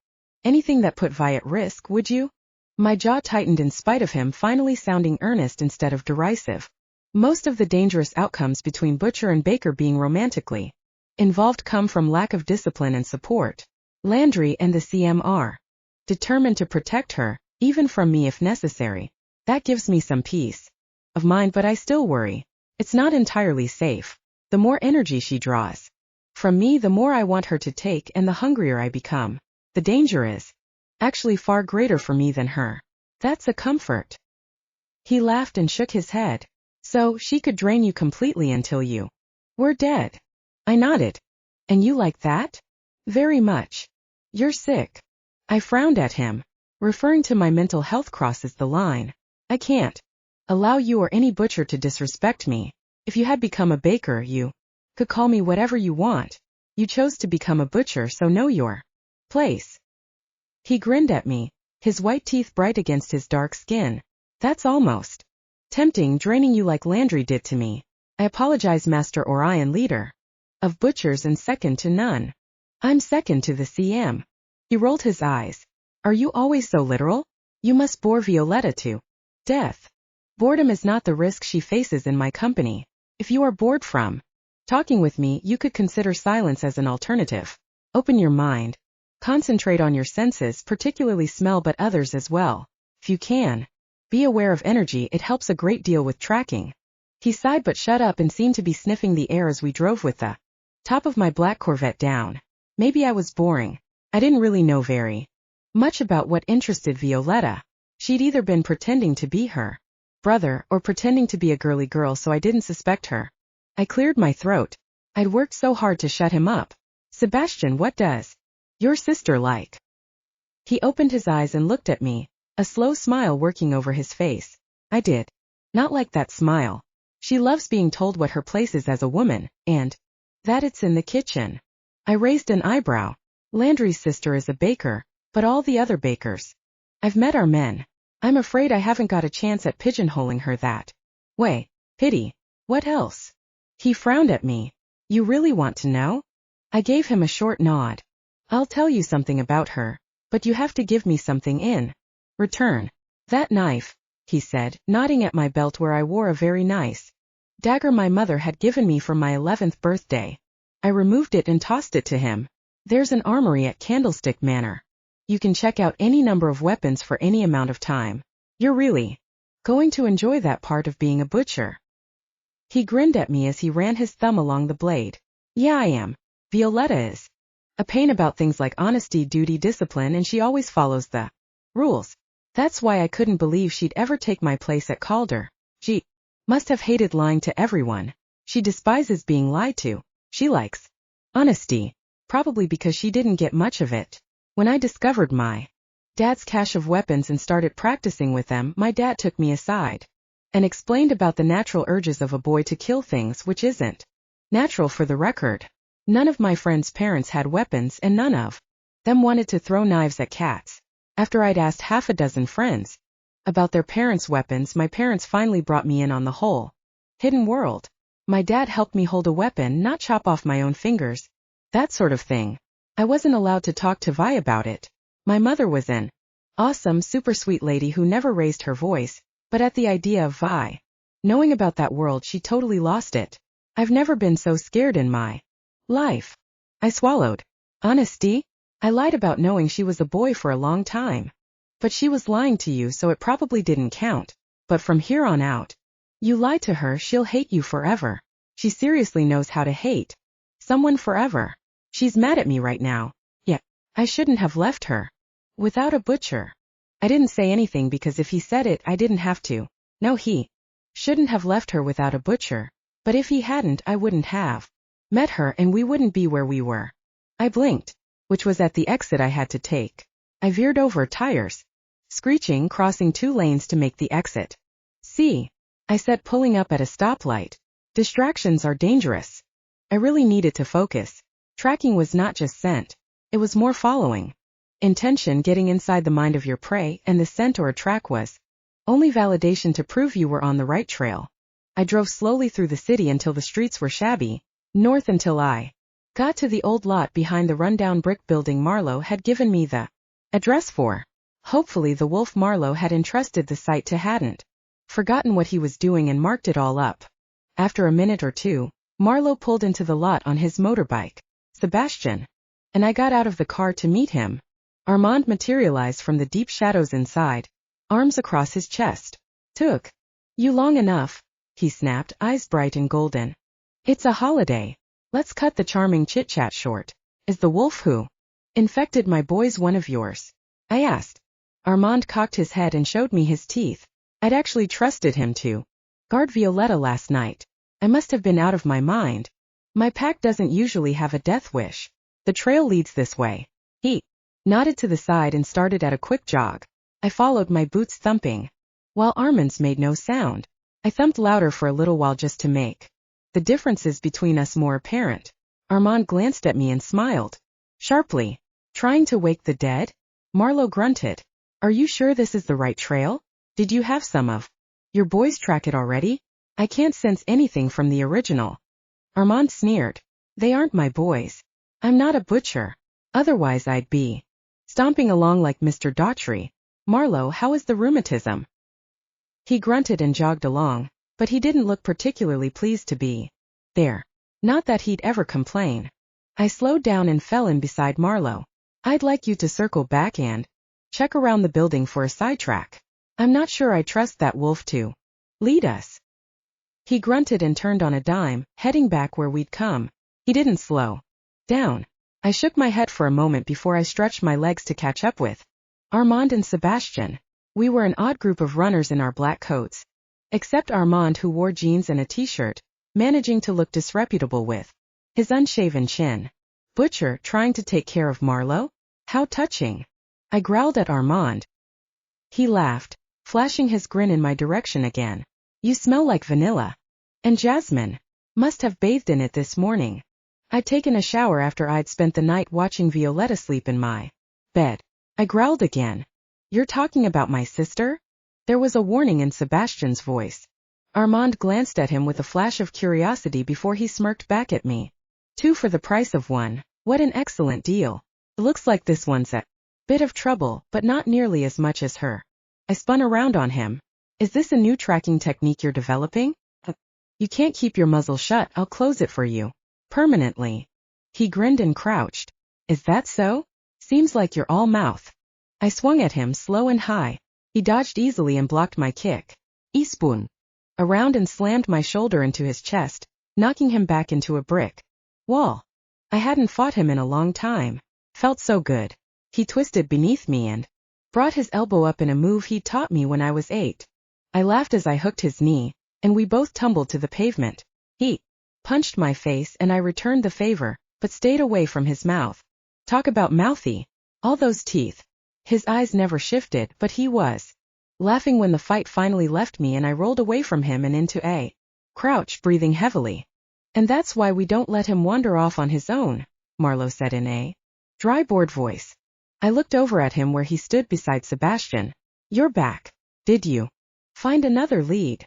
anything that put Vi at risk, would you? My jaw tightened in spite of him finally sounding earnest instead of derisive. Most of the dangerous outcomes between butcher and baker being romantically involved come from lack of discipline and support. Landry and the CM are determined to protect her, even from me if necessary. That gives me some peace of mind, but I still worry. It's not entirely safe. The more energy she draws from me, the more I want her to take, and the hungrier I become. The danger is actually far greater for me than her. That's a comfort. He laughed and shook his head. So, she could drain you completely until you were dead. I nodded. And you like that? Very much. You're sick. I frowned at him. Referring to my mental health crosses the line. I can't allow you or any butcher to disrespect me. If you had become a baker, you could call me whatever you want. You chose to become a butcher, so know your place. He grinned at me, his white teeth bright against his dark skin. That's almost tempting, draining you like Landry did to me. I apologize, Master Orion, leader of butchers and second to none. I'm second to the CM. He rolled his eyes. Are you always so literal? You must bore Violetta to death. Boredom is not the risk she faces in my company. If you are bored from talking with me, you could consider silence as an alternative. Open your mind. Concentrate on your senses, particularly smell, but others as well. If you can, be aware of energy. It helps a great deal with tracking. He sighed but shut up and seemed to be sniffing the air as we drove with the top of my black Corvette down. Maybe I was boring. I didn't really know very much about what interested Violetta. She'd either been pretending to be her brother or pretending to be a girly girl, so I didn't suspect her. I cleared my throat. I'd worked so hard to shut him up. Sebastian, what does your sister like? He opened his eyes and looked at me, a slow smile working over his face. I did not like that smile. She loves being told what her place is as a woman, and that it's in the kitchen. I raised an eyebrow. Landry's sister is a baker, but all the other bakers I've met are men. I'm afraid I haven't got a chance at pigeonholing her that way. Pity. What else? He frowned at me. You really want to know? I gave him a short nod. I'll tell you something about her, but you have to give me something in return. That knife. he said, nodding at my belt where I wore a very nice dagger my mother had given me for my 11th birthday. I removed it and tossed it to him. There's an armory at Candlestick Manor. You can check out any number of weapons for any amount of time. You're really going to enjoy that part of being a butcher. He grinned at me as he ran his thumb along the blade. Yeah, I am. Violetta is a pain about things like honesty, duty, discipline, and she always follows the rules. That's why I couldn't believe she'd ever take my place at Calder. She must have hated lying to everyone. She despises being lied to. She likes honesty, probably because she didn't get much of it. When I discovered my dad's cache of weapons and started practicing with them, my dad took me aside and explained about the natural urges of a boy to kill things, which isn't natural for the record. None of my friends' parents had weapons and none of them wanted to throw knives at cats. After I'd asked half a dozen friends about their parents' weapons, my parents finally brought me in on the whole hidden world. My dad helped me hold a weapon, not chop off my own fingers. That sort of thing. I wasn't allowed to talk to Vi about it. My mother was an awesome, super sweet lady who never raised her voice, but at the idea of Vi knowing about that world, she totally lost it. I've never been so scared in my life. I swallowed. Honesty? I lied about knowing she was a boy for a long time. But she was lying to you, so it probably didn't count. But from here on out, you lie to her, she'll hate you forever. She seriously knows how to hate someone forever. She's mad at me right now. Yeah, I shouldn't have left her without a butcher. I didn't say anything because if he said it, I didn't have to. No, he shouldn't have left her without a butcher. But if he hadn't, I wouldn't have met her and we wouldn't be where we were. I blinked, which was at the exit I had to take. I veered over, tires screeching, crossing 2 lanes to make the exit. See, I said, pulling up at a stoplight. Distractions are dangerous. I really needed to focus. Tracking was not just scent. It was more following. Intention, getting inside the mind of your prey, and the scent or a track was only validation to prove you were on the right trail. I drove slowly through the city until the streets were shabby, north until I got to the old lot behind the rundown brick building Marlowe had given me the address for. Hopefully the wolf Marlowe had entrusted the site to hadn't forgotten what he was doing and marked it all up. After a minute or two, Marlowe pulled into the lot on his motorbike. Sebastian and I got out of the car to meet him. Armand materialized from the deep shadows inside, arms across his chest. Took you long enough, he snapped, eyes bright and golden. It's a holiday. Let's cut the charming chit-chat short. Is the wolf who infected my boys one of yours? I asked. Armand cocked his head and showed me his teeth. I'd actually trusted him to guard Violetta last night. I must have been out of my mind. My pack doesn't usually have a death wish. The trail leads this way. He nodded to the side and started at a quick jog. I followed, my boots thumping. While Armand's made no sound, I thumped louder for a little while just to make the differences between us more apparent. Armand glanced at me and smiled sharply. Trying to wake the dead? Marlowe grunted. Are you sure this is the right trail? Did you have some of your boys track it already? I can't sense anything from the original. Armand sneered. They aren't my boys. I'm not a butcher. Otherwise I'd be stomping along like Mr. Daughtry. Marlowe, how is the rheumatism? He grunted and jogged along, but he didn't look particularly pleased to be there. Not that he'd ever complain. I slowed down and fell in beside Marlowe. I'd like you to circle back and check around the building for a sidetrack. I'm not sure I trust that wolf to lead us. He grunted and turned on a dime, heading back where we'd come. He didn't slow down. I shook my head for a moment before I stretched my legs to catch up with Armand and Sebastian. We were an odd group of runners in our black coats, except Armand, who wore jeans and a t-shirt, managing to look disreputable with his unshaven chin. Butcher trying to take care of Marlowe? How touching. I growled at Armand. He laughed, flashing his grin in my direction again. You smell like vanilla and jasmine. Must have bathed in it this morning. I'd taken a shower after I'd spent the night watching Violetta sleep in my bed. I growled again. You're talking about my sister? There was a warning in Sebastian's voice. Armand glanced at him with a flash of curiosity before he smirked back at me. 2 for the price of 1. What an excellent deal. Looks like this one's a bit of trouble, but not nearly as much as her. I spun around on him. Is this a new tracking technique you're developing? You can't keep your muzzle shut, I'll close it for you. Permanently. He grinned and crouched. Is that so? Seems like you're all mouth. I swung at him slow and high. He dodged easily and blocked my kick. Spoon. Around and slammed my shoulder into his chest, knocking him back into a brick wall. I hadn't fought him in a long time. Felt so good. He twisted beneath me and brought his elbow up in a move he'd taught me when I was 8. I laughed as I hooked his knee, and we both tumbled to the pavement. He punched my face and I returned the favor, but stayed away from his mouth. Talk about mouthy. All those teeth. His eyes never shifted, but he was laughing when the fight finally left me and I rolled away from him and into a crouch, breathing heavily. And that's why we don't let him wander off on his own, Marlowe said in a dry, bored voice. I looked over at him where he stood beside Sebastian. You're back. Did you find another lead?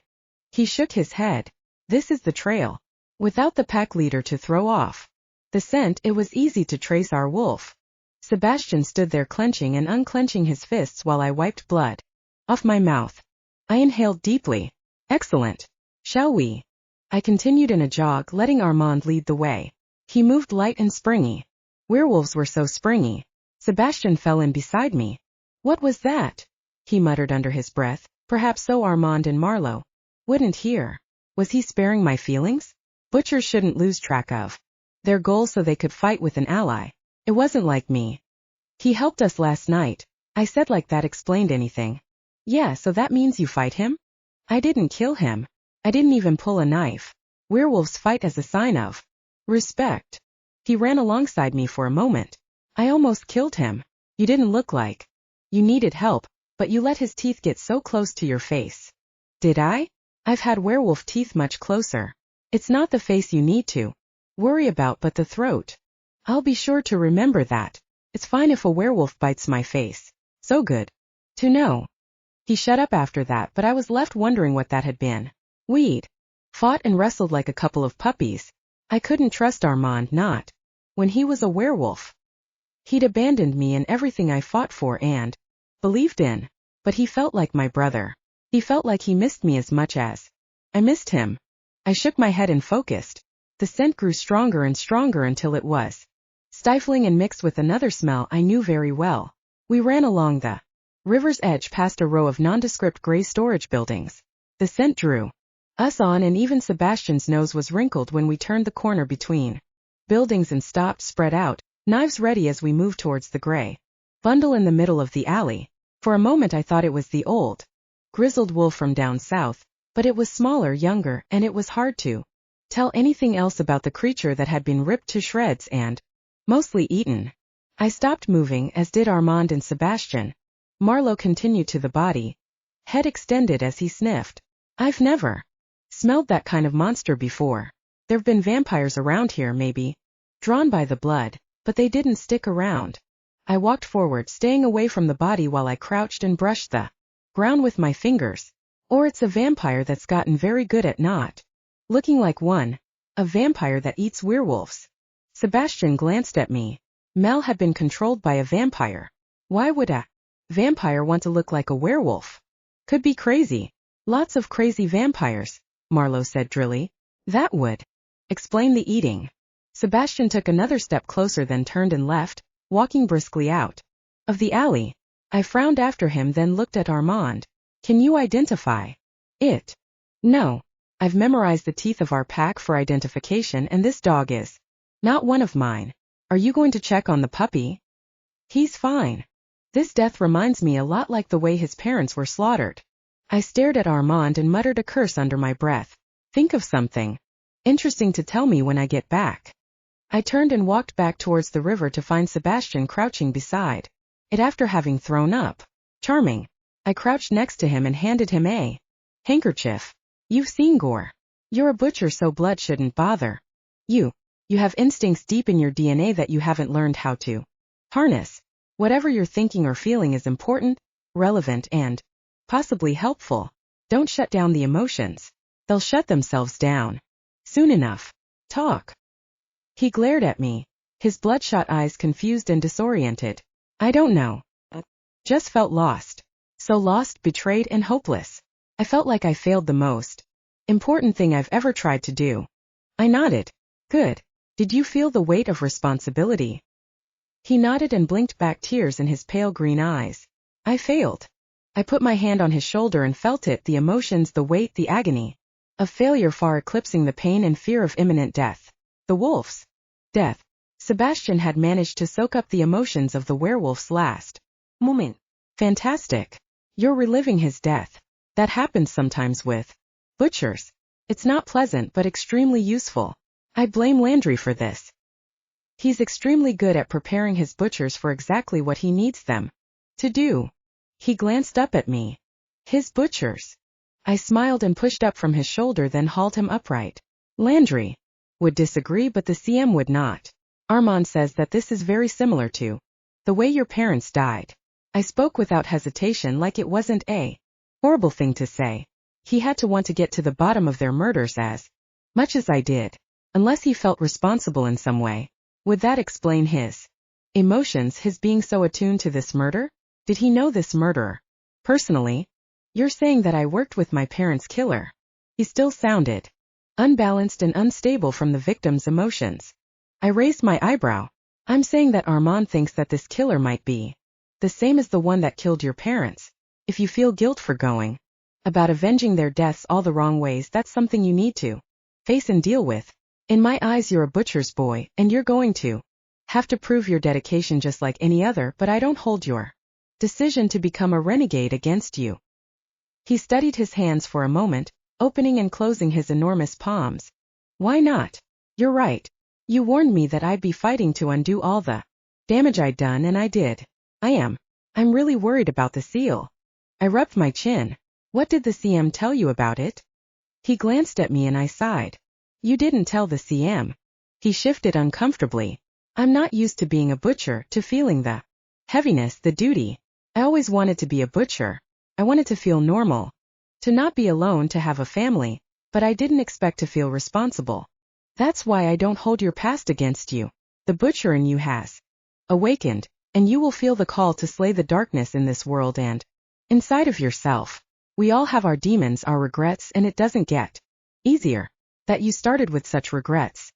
He shook his head. This is the trail. Without the pack leader to throw off the scent, it was easy to trace our wolf. Sebastian stood there clenching and unclenching his fists while I wiped blood off my mouth. I inhaled deeply. Excellent. Shall we? I continued in a jog, letting Armand lead the way. He moved light and springy. Werewolves were so springy. Sebastian fell in beside me. What was that? He muttered under his breath. Perhaps so Armand and Marlowe wouldn't hear. Was he sparing my feelings? Butchers shouldn't lose track of their goals so they could fight with an ally. It wasn't like me. He helped us last night. I said like that explained anything. Yeah, so that means you fight him? I didn't kill him. I didn't even pull a knife. Werewolves fight as a sign of respect. He ran alongside me for a moment. I almost killed him. You didn't look like you needed help, but you let his teeth get so close to your face. Did I? I've had werewolf teeth much closer. It's not the face you need to worry about but the throat. I'll be sure to remember that. It's fine if a werewolf bites my face. So good to know. He shut up after that, but I was left wondering what that had been. We'd fought and wrestled like a couple of puppies. I couldn't trust Armand, not when he was a werewolf. He'd abandoned me and everything I fought for and believed in. But he felt like my brother. He felt like he missed me as much as I missed him. I shook my head and focused. The scent grew stronger and stronger until it was stifling and mixed with another smell I knew very well. We ran along the river's edge past a row of nondescript gray storage buildings. The scent drew us on and even Sebastian's nose was wrinkled when we turned the corner between buildings and stopped spread out, knives ready as we moved towards the gray bundle in the middle of the alley. For a moment I thought it was the old grizzled wolf from down south, but it was smaller, younger, and it was hard to tell anything else about the creature that had been ripped to shreds and mostly eaten. I stopped moving, as did Armand and Sebastian. Marlowe continued to the body, head extended as he sniffed. I've never smelled that kind of monster before. There've been vampires around here maybe, drawn by the blood, but they didn't stick around. I walked forward, staying away from the body while I crouched and brushed the ground with my fingers. Or it's a vampire that's gotten very good at not looking like one. A vampire that eats werewolves. Sebastian glanced at me. Mel had been controlled by a vampire. Why would a vampire want to look like a werewolf? Could be crazy. Lots of crazy vampires, Marlowe said drily. That would explain the eating. Sebastian took another step closer, then turned and left, walking briskly out of the alley. I frowned after him, then looked at Armand. Can you identify it? No. I've memorized the teeth of our pack for identification, and this dog is not one of mine. Are you going to check on the puppy? He's fine. This death reminds me a lot like the way his parents were slaughtered. I stared at Armand and muttered a curse under my breath. Think of something interesting to tell me when I get back. I turned and walked back towards the river to find Sebastian crouching beside it after having thrown up. Charming. I crouched next to him and handed him a handkerchief. You've seen gore. You're a butcher, so blood shouldn't bother you. You have instincts deep in your DNA that you haven't learned how to harness. Whatever you're thinking or feeling is important, relevant, and possibly helpful. Don't shut down the emotions. They'll shut themselves down soon enough. Talk. He glared at me, his bloodshot eyes confused and disoriented. I don't know. Just felt lost. So lost, betrayed, and hopeless. I felt like I failed the most important thing I've ever tried to do. I nodded. Good. Did you feel the weight of responsibility? He nodded and blinked back, tears in his pale green eyes. I failed. I put my hand on his shoulder and felt it, the emotions, the weight, the agony of failure far eclipsing the pain and fear of imminent death. The wolf's death. Sebastian had managed to soak up the emotions of the werewolf's last moment. Fantastic. You're reliving his death. That happens sometimes with butchers. It's not pleasant but extremely useful. I blame Landry for this. He's extremely good at preparing his butchers for exactly what he needs them to do. He glanced up at me. His butchers. I smiled and pushed up from his shoulder, then hauled him upright. Landry would disagree, but the CM would not. Armand says that this is very similar to the way your parents died. I spoke without hesitation, like it wasn't a horrible thing to say. He had to want to get to the bottom of their murders as much as I did. Unless he felt responsible in some way. Would that explain his emotions, his being so attuned to this murder? Did he know this murderer personally? You're saying that I worked with my parents' killer. He still sounded unbalanced and unstable from the victim's emotions. I raised my eyebrow. I'm saying that Armand thinks that this killer might be the same as the one that killed your parents. If you feel guilt for going about avenging their deaths all the wrong ways, that's something you need to face and deal with. In my eyes, you're a butcher's boy, and you're going to have to prove your dedication just like any other, but I don't hold your decision to become a renegade against you. He studied his hands for a moment, opening and closing his enormous palms. Why not? You're right. You warned me that I'd be fighting to undo all the damage I'd done, and I did. I'm really worried about the seal. I rubbed my chin. What did the CM tell you about it? He glanced at me and I sighed. You didn't tell the CM. He shifted uncomfortably. I'm not used to being a butcher, to feeling the heaviness, the duty. I always wanted to be a butcher. I wanted to feel normal. To not be alone, to have a family, but I didn't expect to feel responsible. That's why I don't hold your past against you. The butcher in you has awakened, and you will feel the call to slay the darkness in this world and inside of yourself. We all have our demons, our regrets, and it doesn't get easier that you started with such regrets.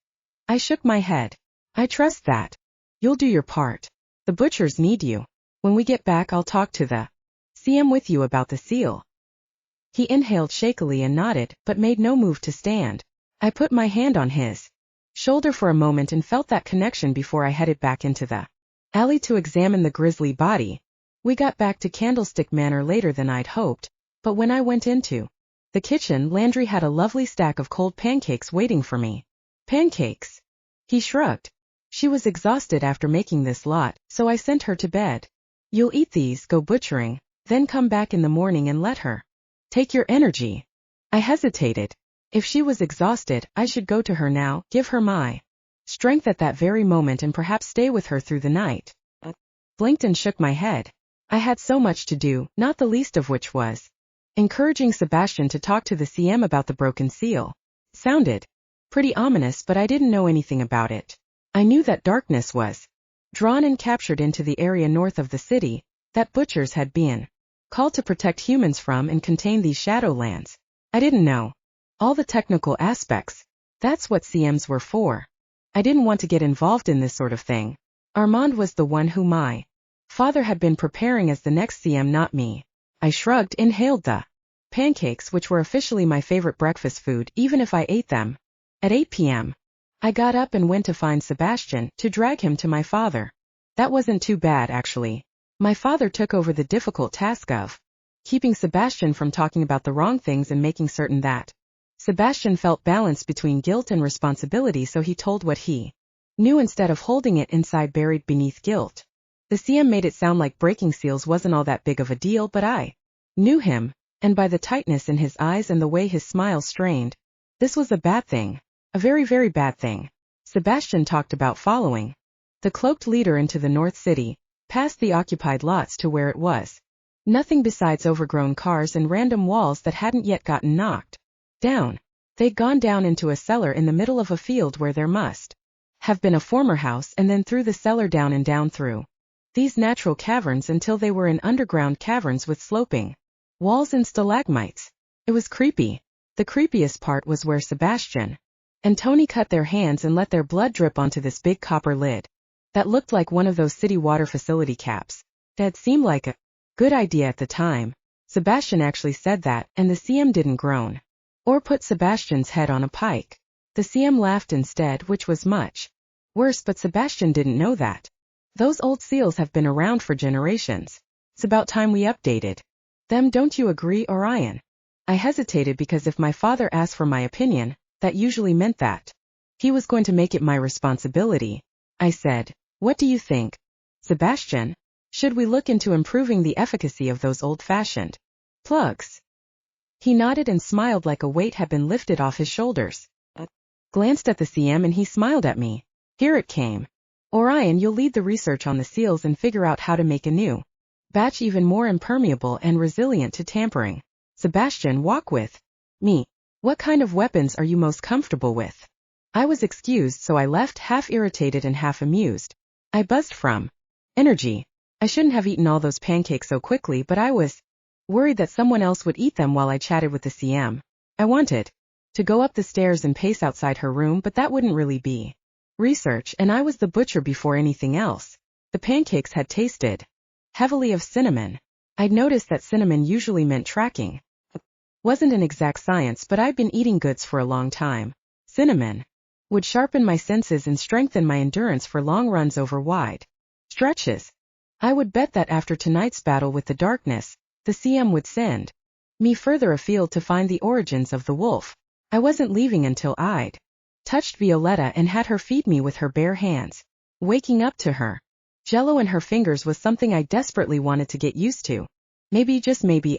I shook my head. I trust that you'll do your part. The butchers need you. When we get back, I'll talk to the CM with you about the seal. He inhaled shakily and nodded, but made no move to stand. I put my hand on his shoulder for a moment and felt that connection before I headed back into the alley to examine the grisly body. We got back to Candlestick Manor later than I'd hoped, but when I went into the kitchen, Landry had a lovely stack of cold pancakes waiting for me. Pancakes? He shrugged. She was exhausted after making this lot, so I sent her to bed. You'll eat these, go butchering, then come back in the morning and let her take your energy. I hesitated. If she was exhausted, I should go to her now, give her my strength at that very moment, and perhaps stay with her through the night. Blinked and shook my head. I had so much to do, not the least of which was encouraging Sebastian to talk to the CM about the broken seal. Sounded pretty ominous, but I didn't know anything about it. I knew that darkness was drawn and captured into the area north of the city, that butchers had been called to protect humans from and contain these shadowlands. I didn't know all the technical aspects. That's what CMs were for. I didn't want to get involved in this sort of thing. Armand was the one who my father had been preparing as the next CM, not me. I shrugged, inhaled the pancakes, which were officially my favorite breakfast food, even if I ate them at 8 p.m. I got up and went to find Sebastian, to drag him to my father. That wasn't too bad, actually. My father took over the difficult task of keeping Sebastian from talking about the wrong things and making certain that Sebastian felt balance between guilt and responsibility, so he told what he knew instead of holding it inside, buried beneath guilt. The CM made it sound like breaking seals wasn't all that big of a deal, but I knew him, and by the tightness in his eyes and the way his smile strained, this was a bad thing. A very, very bad thing. Sebastian talked about following the cloaked leader into the North City, past the occupied lots to where it was nothing besides overgrown cars and random walls that hadn't yet gotten knocked down. They'd gone down into a cellar in the middle of a field where there must have been a former house, and then through the cellar down and down through these natural caverns until they were in underground caverns with sloping walls and stalagmites. It was creepy. The creepiest part was where Sebastian and Tony cut their hands and let their blood drip onto this big copper lid that looked like one of those city water facility caps. That seemed like a good idea at the time. Sebastian actually said that, and the CM didn't groan or put Sebastian's head on a pike. The CM laughed instead, which was much worse, but Sebastian didn't know that. Those old seals have been around for generations. It's about time we updated them, don't you agree, Orion? I hesitated because if my father asked for my opinion, that usually meant that he was going to make it my responsibility. I said, what do you think, Sebastian? Should we look into improving the efficacy of those old-fashioned plugs? He nodded and smiled like a weight had been lifted off his shoulders. I glanced at the CM and he smiled at me. Here it came. Orion, you'll lead the research on the seals and figure out how to make a new batch even more impermeable and resilient to tampering. Sebastian, walk with me. What kind of weapons are you most comfortable with? I was excused, so I left half irritated and half amused. I buzzed from energy. I shouldn't have eaten all those pancakes so quickly, but I was worried that someone else would eat them while I chatted with the CM. I wanted to go up the stairs and pace outside her room, but that wouldn't really be research, and I was the butcher before anything else. The pancakes had tasted heavily of cinnamon. I'd noticed that cinnamon usually meant tracking. Wasn't an exact science, but I'd been eating goods for a long time. Cinnamon would sharpen my senses and strengthen my endurance for long runs over wide stretches. I would bet that after tonight's battle with the darkness, the CM would send me further afield to find the origins of the wolf. I wasn't leaving until I'd touched Violetta and had her feed me with her bare hands. Waking up to her Jello in her fingers was something I desperately wanted to get used to. Maybe, just maybe,